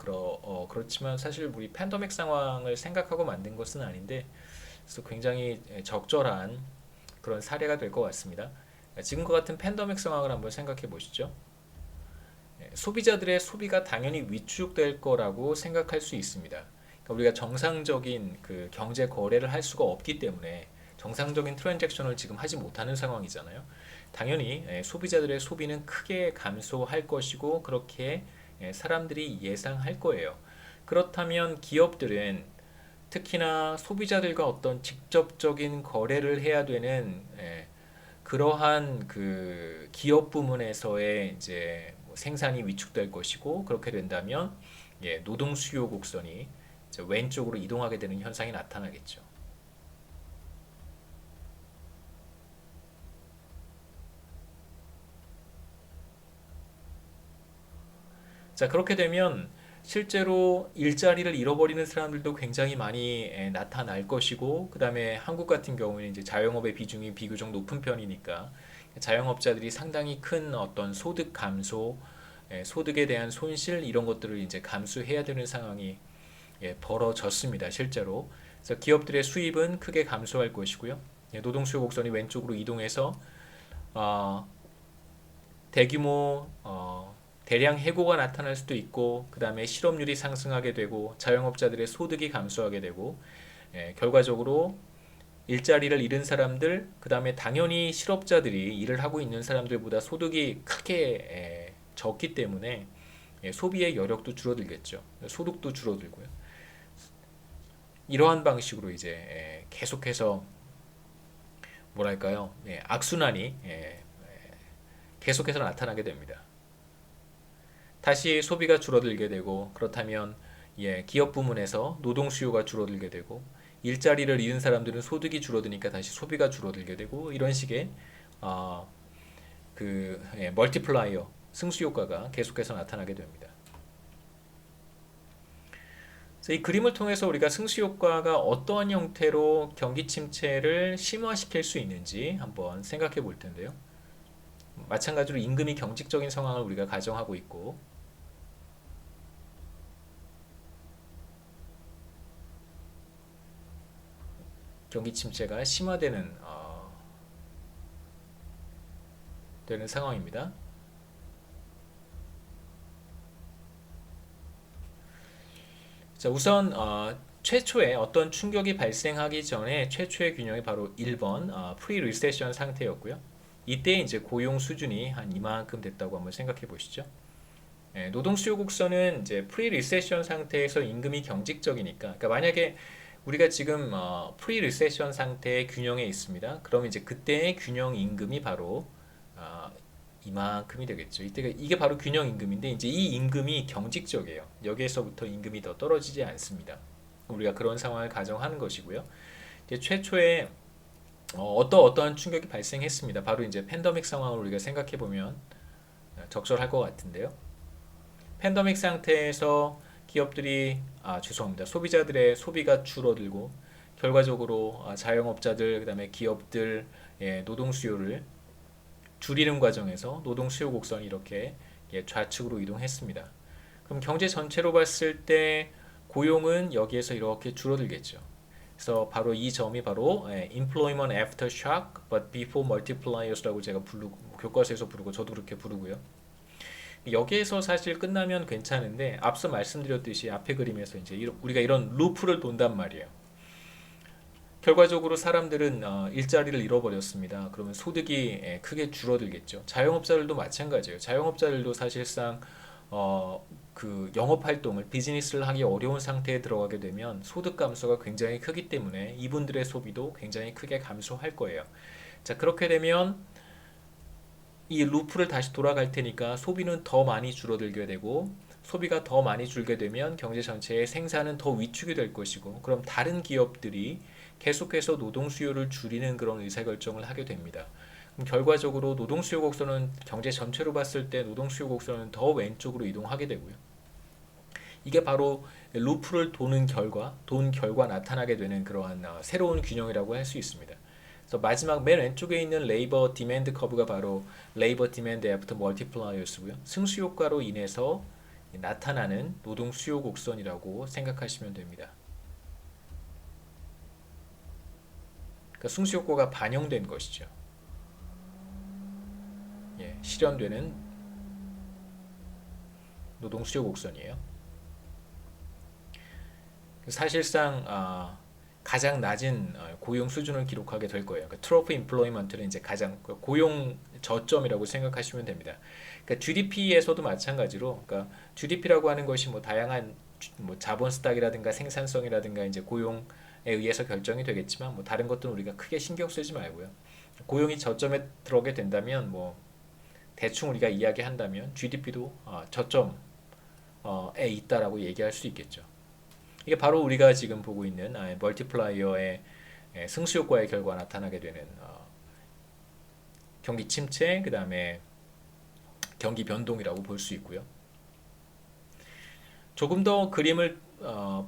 그렇지만 사실 우리 팬데믹 상황을 생각하고 만든 것은 아닌데 그래서 굉장히 적절한 그런 사례가 될 것 같습니다. 지금과 같은 팬데믹 상황을 한번 생각해 보시죠. 소비자들의 소비가 당연히 위축될 거라고 생각할 수 있습니다. 그러니까 우리가 정상적인 그 경제 거래를 할 수가 없기 때문에 정상적인 트랜잭션을 지금 하지 못하는 상황이잖아요. 당연히 소비자들의 소비는 크게 감소할 것이고 그렇게 사람들이 예상할 거예요. 그렇다면 기업들은 특히나 소비자들과 어떤 직접적인 거래를 해야 되는 그러한 그 기업 부문에서의 이제 생산이 위축될 것이고 그렇게 된다면 노동 수요 곡선이 왼쪽으로 이동하게 되는 현상이 나타나겠죠. 자, 그렇게 되면 실제로 일자리를 잃어버리는 사람들도 굉장히 많이 나타날 것이고, 그 다음에 한국 같은 경우는 이제 자영업의 비중이 비교적 높은 편이니까 자영업자들이 상당히 큰 어떤 소득 감소, 소득에 대한 손실 이런 것들을 이제 감수해야 되는 상황이 벌어졌습니다. 실제로. 그래서 기업들의 수입은 크게 감소할 것이고요. 노동 수요 곡선이 왼쪽으로 이동해서 대규모 대량 해고가 나타날 수도 있고 그 다음에 실업률이 상승하게 되고 자영업자들의 소득이 감소하게 되고 결과적으로 일자리를 잃은 사람들 그 다음에 당연히 실업자들이 일을 하고 있는 사람들보다 소득이 크게 적기 때문에 소비의 여력도 줄어들겠죠. 소득도 줄어들고요. 이러한 방식으로 이제 계속해서 뭐랄까요? 악순환이 계속해서 나타나게 됩니다. 다시 소비가 줄어들게 되고 그렇다면 기업 부문에서 노동 수요가 줄어들게 되고 일자리를 잃은 사람들은 소득이 줄어드니까 다시 소비가 줄어들게 되고 이런 식의 어, 멀티플라이어 승수 효과가 계속해서 나타나게 됩니다. 그래서 이 그림을 통해서 우리가 승수 효과가 어떠한 형태로 경기 침체를 심화시킬 수 있는지 한번 생각해 볼 텐데요. 마찬가지로 임금이 경직적인 상황을 우리가 가정하고 있고 경기 침체가 심화되는 되는 상황입니다. 자, 우선 최초에 어떤 충격이 발생하기 전에 최초의 균형이 바로 1번 프리-리세션 상태였고요. 이때 이제 고용 수준이 한 이만큼 됐다고 한번 생각해 보시죠. 노동 수요 곡선은 이제 프리-리세션 상태에서 임금이 경직적이니까, 그러니까 만약에 우리가 지금 프리-리세션 상태의 균형에 있습니다. 그러면 이제 그때의 균형 임금이 바로 이만큼이 되겠죠. 이게 바로 균형 임금인데 이제 이 임금이 경직적이에요. 여기에서부터 임금이 더 떨어지지 않습니다. 우리가 그런 상황을 가정하는 것이고요. 이제 최초에 어떠한 충격이 발생했습니다. 바로 이제 팬데믹 상황을 우리가 생각해 보면 적절할 것 같은데요. 팬데믹 상태에서 기업들이 죄송합니다. 소비자들의 소비가 줄어들고 결과적으로 자영업자들 그다음에 기업들 노동 수요를 줄이는 과정에서 노동 수요 곡선이 이렇게 좌측으로 이동했습니다. 그럼 경제 전체로 봤을 때 고용은 여기에서 이렇게 줄어들겠죠. 그래서 바로 이 점이 바로 employment after shock but before multipliers라고 제가 부르고 교과서에서 부르고 저도 그렇게 부르고요. 여기에서 사실 끝나면 괜찮은데 앞서 말씀드렸듯이 앞에 그림에서 이제 우리가 이런 루프를 돈단 말이에요. 결과적으로 사람들은 일자리를 잃어버렸습니다. 그러면 소득이 크게 줄어들겠죠. 자영업자들도 마찬가지예요. 자영업자들도 사실상 그 영업 활동을 비즈니스를 하기 어려운 상태에 들어가게 되면 소득 감소가 굉장히 크기 때문에 이분들의 소비도 굉장히 크게 감소할 거예요. 자, 그렇게 되면 이 루프를 다시 돌아갈 테니까 소비는 더 많이 줄어들게 되고 소비가 더 많이 줄게 되면 경제 전체의 생산은 더 위축이 될 것이고 그럼 다른 기업들이 계속해서 노동 수요를 줄이는 그런 의사결정을 하게 됩니다. 그럼 결과적으로 노동 수요 곡선은 경제 전체로 봤을 때 노동 수요 곡선은 더 왼쪽으로 이동하게 되고요. 이게 바로 루프를 도는 결과, 돈 결과 나타나게 되는 그러한 새로운 균형이라고 할 수 있습니다. 그래서 마지막 맨 왼쪽에 있는 레이버 디맨드 커브가 바로 레이버 디맨드 애프터 멀티플라이어스고요. 승수 효과로 인해서 나타나는 노동 수요 곡선이라고 생각하시면 됩니다. 그러니까 승수 효과가 반영된 것이죠. 실현되는 노동 수요 곡선이에요. 사실상 가장 낮은 고용 수준을 기록하게 될 거예요. 그러니까 트로프 인플로이먼트는 이제 가장 고용 저점이라고 생각하시면 됩니다. 그러니까 GDP에서도 마찬가지로, 그러니까 GDP라고 하는 것이 뭐 다양한 뭐 자본 스탁이라든가 생산성이라든가 이제 고용에 의해서 결정이 되겠지만 뭐 다른 것들은 우리가 크게 신경 쓰지 말고요. 고용이 저점에 들어오게 된다면 뭐 대충 우리가 이야기한다면 GDP도 저점에 있다라고 얘기할 수 있겠죠. 이게 바로 우리가 지금 보고 있는 멀티플라이어의 승수 효과의 결과 나타나게 되는 경기 침체, 그 다음에 경기 변동이라고 볼 수 있고요. 조금 더 그림을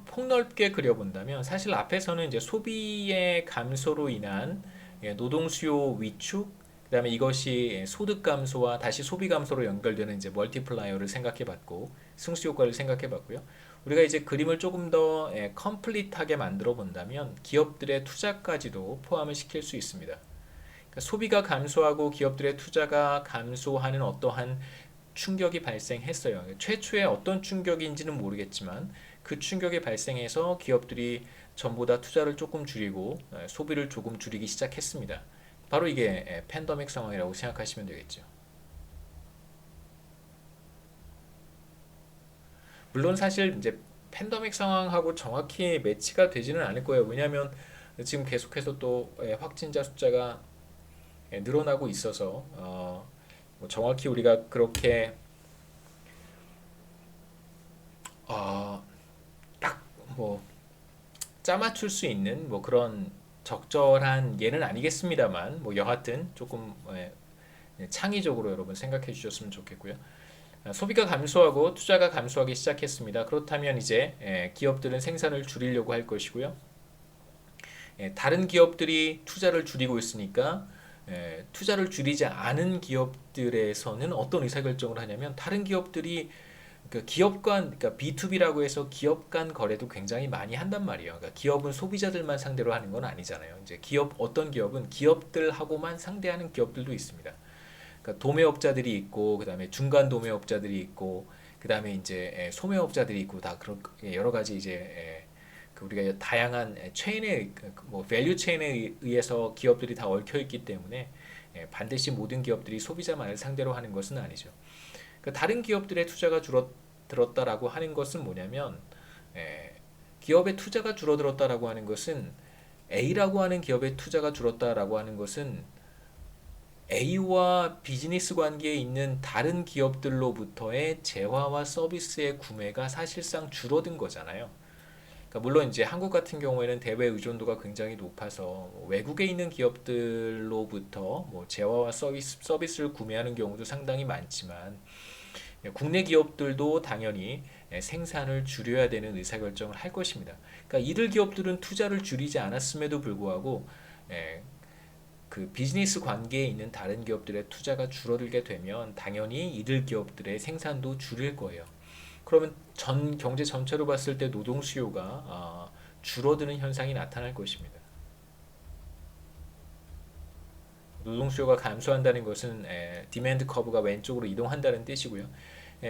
폭넓게 그려본다면 사실 앞에서는 이제 소비의 감소로 인한 노동 수요 위축, 그다음에 이것이 소득 감소와 다시 소비 감소로 연결되는 이제 멀티플라이어를 생각해봤고 승수 효과를 생각해봤고요. 우리가 이제 그림을 조금 더 컴플릿하게 만들어 본다면 기업들의 투자까지도 포함을 시킬 수 있습니다. 그러니까 소비가 감소하고 기업들의 투자가 감소하는 어떠한 충격이 발생했어요. 최초에 어떤 충격인지는 모르겠지만 그 충격이 발생해서 기업들이 전보다 투자를 조금 줄이고 소비를 조금 줄이기 시작했습니다. 바로 이게 팬데믹 상황이라고 생각하시면 되겠죠. 물론 사실 이제 팬데믹 상황하고 정확히 매치가 되지는 않을 거예요. 왜냐하면 지금 계속해서 또 확진자 숫자가 늘어나고 있어서 뭐 정확히 우리가 그렇게 어, 딱뭐 짜맞출 수 있는 뭐 그런 적절한 예는 아니겠습니다만 뭐 여하튼 조금 창의적으로 여러분 생각해 주셨으면 좋겠고요. 소비가 감소하고 투자가 감소하기 시작했습니다. 그렇다면 이제 기업들은 생산을 줄이려고 할 것이고요. 다른 기업들이 투자를 줄이고 있으니까 투자를 줄이지 않은 기업들에서는 어떤 의사결정을 하냐면 다른 기업들이 그 기업 간, 그러니까 B2B라고 해서 기업 간 거래도 굉장히 많이 한단 말이에요. 그러니까 기업은 소비자들만 상대로 하는 건 아니잖아요. 이제 어떤 기업은 기업들하고만 상대하는 기업들도 있습니다. 그러니까 도매업자들이 있고, 그다음에 중간 도매업자들이 있고, 그다음에 이제 소매업자들이 있고, 다 그런 여러 가지 이제 그 우리가 다양한 체인의 뭐 밸류 체인에 의해서 기업들이 다 얽혀 있기 때문에 반드시 모든 기업들이 소비자만을 상대로 하는 것은 아니죠. 다른 기업들의 투자가 줄어들었다라고 하는 것은 뭐냐면 기업의 투자가 줄어들었다라고 하는 것은 A라고 하는 기업의 투자가 줄었다라고 하는 것은 A와 비즈니스 관계에 있는 다른 기업들로부터의 재화와 서비스의 구매가 사실상 줄어든 거잖아요. 그러니까 물론 이제 한국 같은 경우에는 대외 의존도가 굉장히 높아서 외국에 있는 기업들로부터 뭐 재화와 서비스를 구매하는 경우도 상당히 많지만 국내 기업들도 당연히 생산을 줄여야 되는 의사결정을 할 것입니다. 그러니까 이들 기업들은 투자를 줄이지 않았음에도 불구하고 그 비즈니스 관계에 있는 다른 기업들의 투자가 줄어들게 되면 당연히 이들 기업들의 생산도 줄일 거예요. 그러면 전 경제 전체로 봤을 때 노동 수요가 줄어드는 현상이 나타날 것입니다. 노동 수요가 감소한다는 것은 디맨드 커브가 왼쪽으로 이동한다는 뜻이고요.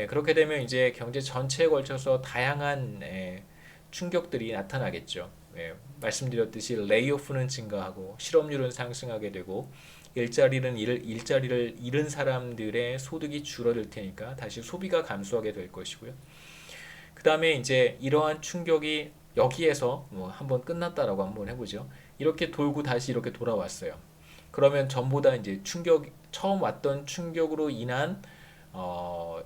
그렇게 되면 이제 경제 전체에 걸쳐서 다양한 충격들이 나타나겠죠. 말씀드렸듯이 레이오프는 증가하고 실업률은 상승하게 되고 일자리를 잃은 사람들의 소득이 줄어들 테니까 다시 소비가 감소하게 될 것이고요. 그 다음에 이제 이러한 충격이 여기에서 뭐 한번 끝났다라고 한번 해보죠. 이렇게 돌고 다시 이렇게 돌아왔어요. 그러면 전보다 이제 처음 왔던 어,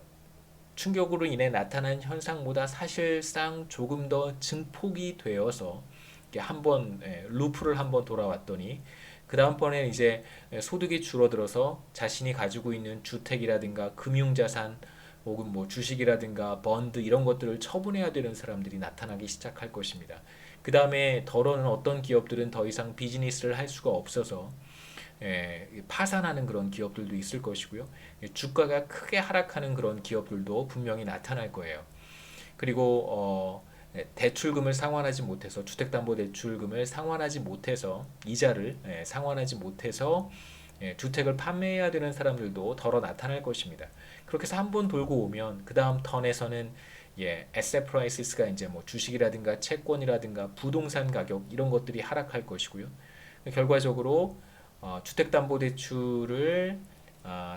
충격으로 인해 나타난 현상보다 사실상 조금 더 증폭이 되어서 한번 루프를 한번 돌아왔더니 그 다음번에 이제 소득이 줄어들어서 자신이 가지고 있는 주택이라든가 금융자산 혹은 뭐 주식이라든가 번드 이런 것들을 처분해야 되는 사람들이 나타나기 시작할 것입니다. 그 다음에 더러는 어떤 기업들은 더 이상 비즈니스를 할 수가 없어서 파산하는 그런 기업들도 있을 것이고요. 주가가 크게 하락하는 그런 기업들도 분명히 나타날 거예요. 그리고 대출금을 상환하지 못해서 주택담보대출금을 상환하지 못해서 이자를 상환하지 못해서 주택을 판매해야 되는 사람들도 덜어 나타날 것입니다. 그렇게 해서 한번 돌고 오면 그 다음 턴에서는 에셋 프라이시스가 이제 뭐 주식이라든가 채권이라든가 부동산 가격 이런 것들이 하락할 것이고요. 결과적으로 주택담보대출을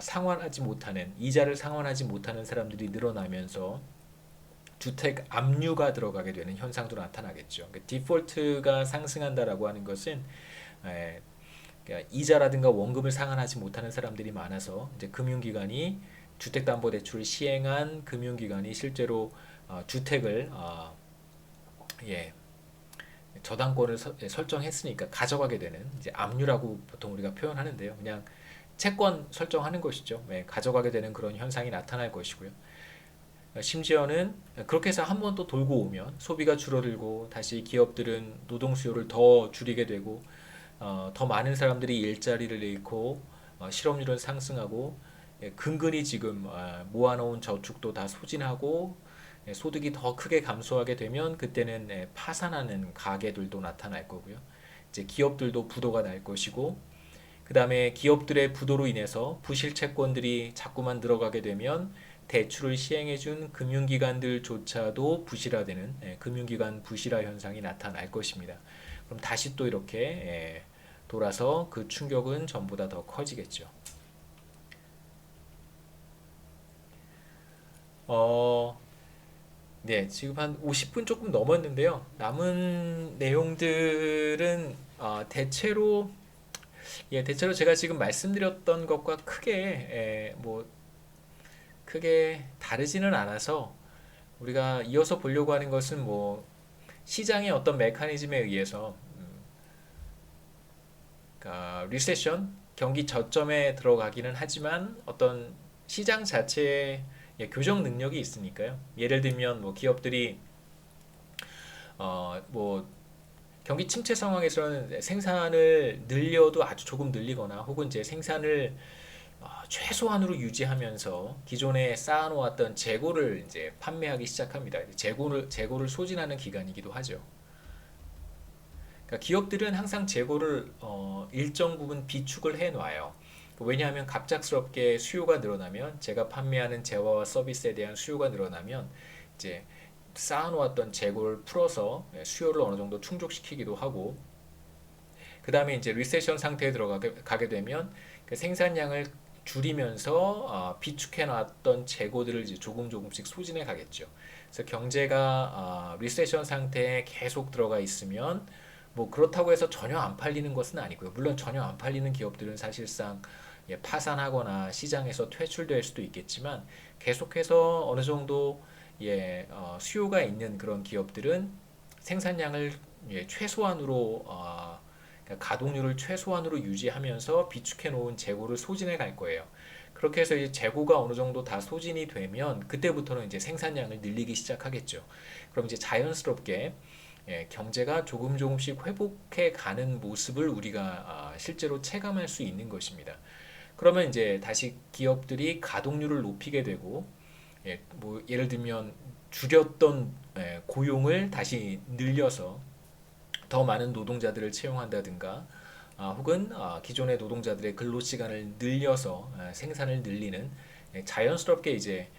상환하지 못하는 이자를 상환하지 못하는 사람들이 늘어나면서 주택 압류가 들어가게 되는 현상도 나타나겠죠. 그러니까 디폴트가 상승한다라고 하는 것은 그러니까 이자라든가 원금을 상환하지 못하는 사람들이 많아서 이제 금융기관이 주택담보대출을 시행한 금융기관이 실제로 주택을 예, 저당권을 설정했으니까 가져가게 되는 이제 압류라고 보통 우리가 표현하는데요. 그냥 채권 설정하는 것이죠. 가져가게 되는 그런 현상이 나타날 것이고요. 심지어는 그렇게 해서 한 번 또 돌고 오면 소비가 줄어들고 다시 기업들은 노동 수요를 더 줄이게 되고 더 많은 사람들이 일자리를 잃고 실업률은 상승하고 근근히 지금 모아놓은 저축도 다 소진하고 소득이 더 크게 감소하게 되면 그때는 파산하는 가게들도 나타날 거고요. 이제 기업들도 부도가 날 것이고 그 다음에 기업들의 부도로 인해서 부실 채권들이 자꾸만 들어가게 되면 대출을 시행해준 금융기관들조차도 부실화되는 금융기관 부실화 현상이 나타날 것입니다. 그럼 다시 또 이렇게 돌아서 그 충격은 전보다 더 커지겠죠. 어, 네, 지금 한 50분 조금 넘었는데요. 남은 내용들은 대체로 제가 지금 말씀드렸던 것과 크게 다르지는 않아서 우리가 이어서 보려고 하는 것은 뭐 시장의 어떤 메커니즘에 의해서 그러니까 리세션 경기 저점에 들어가기는 하지만 어떤 시장 자체의 교정 능력이 있으니까요. 예를 들면 뭐 기업들이 뭐 경기 침체 상황에서는 생산을 늘려도 아주 조금 늘리거나 혹은 이제 생산을 최소한으로 유지하면서 기존에 쌓아놓았던 재고를 이제 판매하기 시작합니다. 재고를 소진하는 기간이기도 하죠. 그러니까 기업들은 항상 재고를 일정 부분 비축을 해놔요. 왜냐하면 갑작스럽게 수요가 늘어나면 제가 판매하는 재화와 서비스에 대한 수요가 늘어나면 이제 쌓아놓았던 재고를 풀어서 수요를 어느 정도 충족시키기도 하고 그 다음에 이제 리세션 상태에 들어가게 되면 그 생산량을 줄이면서 비축해놨던 재고들을 이제 조금씩 소진해 가겠죠. 그래서 경제가 리세션 상태에 계속 들어가 있으면 뭐 그렇다고 해서 전혀 안 팔리는 것은 아니고요. 물론 전혀 안 팔리는 기업들은 사실상 파산하거나 시장에서 퇴출될 수도 있겠지만 계속해서 어느 정도 수요가 있는 그런 기업들은 생산량을 최소한으로 그러니까 가동률을 최소한으로 유지하면서 비축해 놓은 재고를 소진해 갈 거예요. 그렇게 해서 이제 재고가 어느 정도 다 소진이 되면 그때부터는 이제 생산량을 늘리기 시작하겠죠. 그럼 이제 자연스럽게 경제가 조금씩 회복해 가는 모습을 우리가 실제로 체감할 수 있는 것입니다. 그러면 이제 다시 기업들이 가동률을 높이게 되고 뭐 예를 들면 줄였던 고용을 다시 늘려서 더 많은 노동자들을 채용한다든가 혹은 기존의 노동자들의 근로 시간을 늘려서 생산을 늘리는 자연스럽게 이제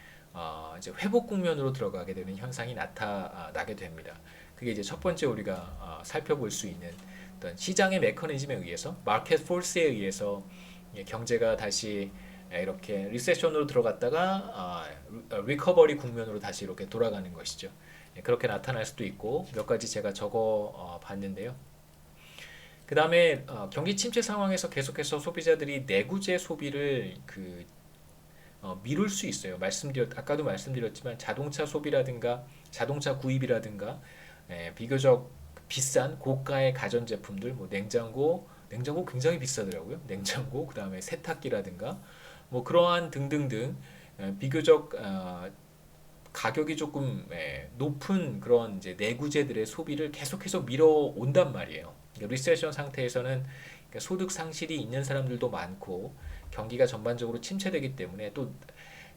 회복 국면으로 들어가게 되는 현상이 나타나게 됩니다. 그게 이제 첫 번째 우리가 살펴볼 수 있는 어떤 시장의 메커니즘에 의해서 마켓 포스에 의해서 경제가 다시 이렇게 리세션으로 들어갔다가 리커버리 국면으로 다시 이렇게 돌아가는 것이죠. 그렇게 나타날 수도 있고 몇 가지 제가 적어 봤는데요. 그 다음에 경기 침체 상황에서 계속해서 소비자들이 내구재 소비를 미룰 수 있어요. 아까도 말씀드렸지만 자동차 소비라든가 자동차 구입이라든가 비교적 비싼 고가의 가전제품들, 뭐 냉장고 굉장히 비싸더라고요. 냉장고, 그 다음에 세탁기라든가 뭐 그러한 등등등 비교적 가격이 조금 높은 그런 이제 내구재들의 소비를 계속해서 밀어온단 말이에요. 리세션 상태에서는 소득 상실이 있는 사람들도 많고 경기가 전반적으로 침체되기 때문에 또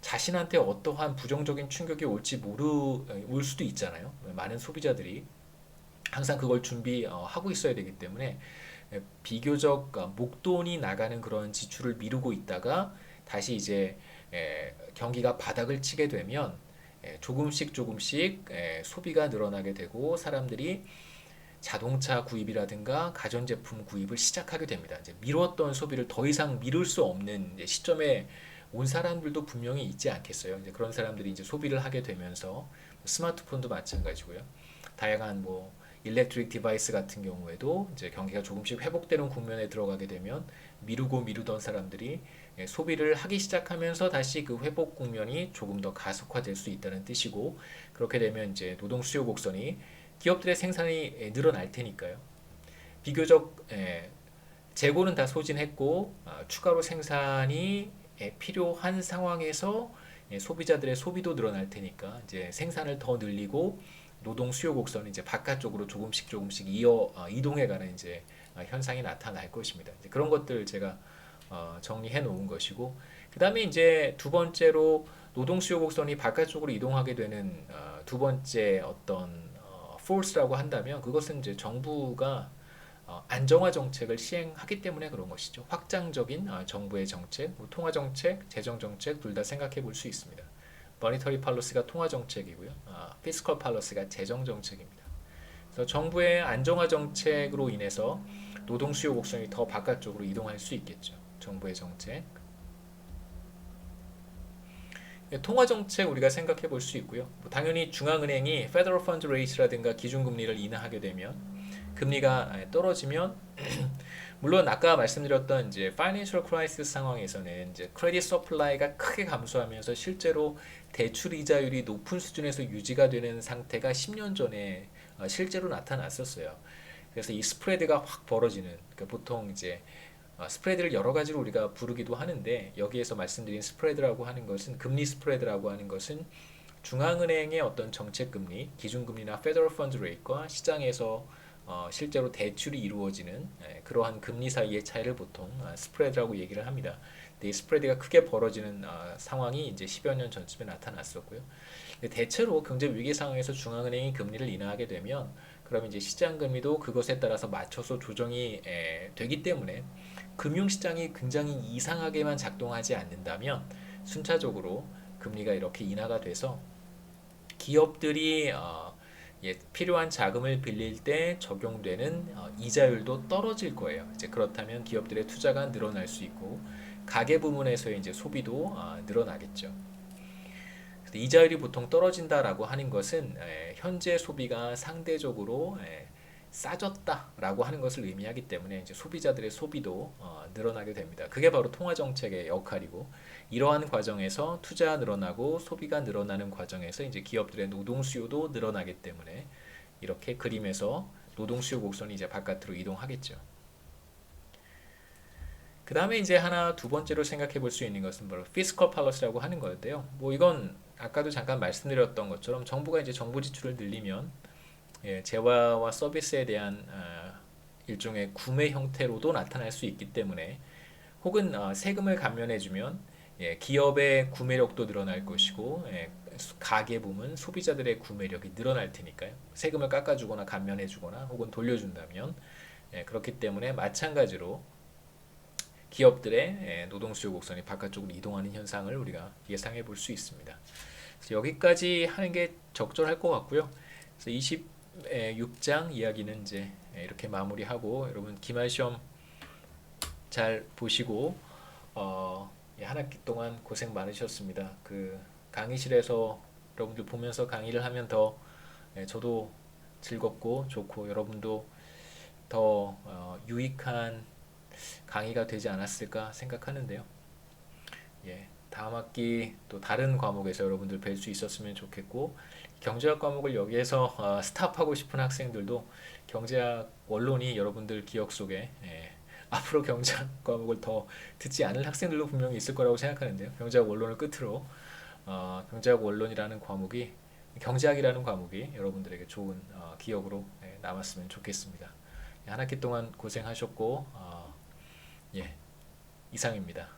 자신한테 어떠한 부정적인 충격이 올 수도 있잖아요. 많은 소비자들이 항상 그걸 준비하고 있어야 되기 때문에 비교적 목돈이 나가는 그런 지출을 미루고 있다가 다시 이제 경기가 바닥을 치게 되면 조금씩 소비가 늘어나게 되고 사람들이 자동차 구입이라든가 가전제품 구입을 시작하게 됩니다. 이제 미뤘던 소비를 더 이상 미룰 수 없는 시점에 온 사람들도 분명히 있지 않겠어요. 이제 그런 사람들이 이제 소비를 하게 되면서 스마트폰도 마찬가지고요. 다양한 뭐 일렉트릭 디바이스 같은 경우에도 이제 경기가 조금씩 회복되는 국면에 들어가게 되면 미루던 사람들이 소비를 하기 시작하면서 다시 그 회복 국면이 조금 더 가속화될 수 있다는 뜻이고 그렇게 되면 이제 노동 수요 곡선이 기업들의 생산이 늘어날 테니까요. 비교적 재고는 다 소진했고 추가로 생산이 필요한 상황에서 소비자들의 소비도 늘어날 테니까 이제 생산을 더 늘리고 노동 수요 곡선이 이제 바깥쪽으로 조금씩 이동해가는 이제 현상이 나타날 것입니다. 이제 그런 것들 제가 정리해 놓은 것이고 그 다음에 이제 두 번째로 노동 수요 곡선이 바깥쪽으로 이동하게 되는 두 번째 어떤 force라고 한다면 그것은 이제 정부가 안정화 정책을 시행하기 때문에 그런 것이죠. 확장적인 정부의 정책, 뭐 통화 정책, 재정 정책 둘 다 생각해 볼 수 있습니다. 머니터리 팔러시가 통화 정책이고요. 피스컬 팔러시가 재정 정책입니다. 그래서 정부의 안정화 정책으로 인해서 노동 수요 곡선이 더 바깥쪽으로 이동할 수 있겠죠. 정부의 정책. 통화 정책 우리가 생각해 볼 수 있고요. 뭐 당연히 중앙은행이 Federal Funds Rate라든가 기준금리를 인하하게 되면 금리가 떨어지면 물론 아까 말씀드렸던 이제 파이낸셜 크라이시스 상황에서는 이제 크레딧 서플라이가 크게 감소하면서 실제로 대출 이자율이 높은 수준에서 유지가 되는 상태가 10년 전에 실제로 나타났었어요. 그래서 이 스프레드가 확 벌어지는, 그러니까 보통 이제 스프레드를 여러 가지로 우리가 부르기도 하는데, 여기에서 말씀드린 스프레드라고 하는 것은, 금리 스프레드라고 하는 것은 중앙은행의 어떤 정책 금리, 기준금리나 페더럴 펀드 레이트와 시장에서 실제로 대출이 이루어지는 그러한 금리 사이의 차이를 보통 스프레드라고 얘기를 합니다. 근데 이 스프레드가 크게 벌어지는 상황이 이제 10여 년 전쯤에 나타났었고요. 대체로 경제 위기 상황에서 중앙은행이 금리를 인하하게 되면, 그럼 이제 시장 금리도 그것에 따라서 맞춰서 조정이 되기 때문에, 금융시장이 굉장히 이상하게만 작동하지 않는다면 순차적으로 금리가 이렇게 인하가 돼서 기업들이 필요한 자금을 빌릴 때 적용되는 이자율도 떨어질 거예요. 이제 그렇다면 기업들의 투자가 늘어날 수 있고, 가계 부문에서의 이제 소비도 늘어나겠죠. 이자율이 보통 떨어진다라고 하는 것은 현재 소비가 상대적으로 싸졌다라고 하는 것을 의미하기 때문에 이제 소비자들의 소비도 늘어나게 됩니다. 그게 바로 통화 정책의 역할이고, 이러한 과정에서 투자가 늘어나고 소비가 늘어나는 과정에서 이제 기업들의 노동 수요도 늘어나기 때문에 이렇게 그림에서 노동 수요 곡선이 이제 바깥으로 이동하겠죠. 그 다음에 이제 하나 두 번째로 생각해 볼 수 있는 것은 바로 피스컬 팔러시라고 하는 거였대요. 뭐 이건 아까도 잠깐 말씀드렸던 것처럼 정부가 이제 정부 지출을 늘리면 재화와 서비스에 대한 일종의 구매 형태로도 나타날 수 있기 때문에, 혹은 세금을 감면해주면 기업의 구매력도 늘어날 것이고, 가계 부문 소비자들의 구매력이 늘어날 테니까요. 세금을 깎아주거나 감면해주거나 혹은 돌려준다면, 그렇기 때문에 마찬가지로 기업들의 노동 수요 곡선이 바깥쪽으로 이동하는 현상을 우리가 예상해 볼 수 있습니다. 그래서 여기까지 하는 게 적절할 것 같고요. 그래서 26장 이야기는 이제 이렇게 마무리하고, 여러분 기말 시험 잘 보시고 한 학기 동안 고생 많으셨습니다. 그 강의실에서 여러분들 보면서 강의를 하면 더 저도 즐겁고 좋고, 여러분도 더 유익한 강의가 되지 않았을까 생각하는데요. 다음 학기 또 다른 과목에서 여러분들 뵐 수 있었으면 좋겠고, 경제학 과목을 여기에서 스탑하고 싶은 학생들도 경제학 원론이 여러분들 기억 속에 앞으로 경제학 과목을 더 듣지 않을 학생들도 분명히 있을 거라고 생각하는데요. 경제학 원론을 끝으로 경제학 원론이라는 과목이, 경제학이라는 과목이 여러분들에게 좋은 기억으로 남았으면 좋겠습니다. 한 학기 동안 고생하셨고, 이상입니다.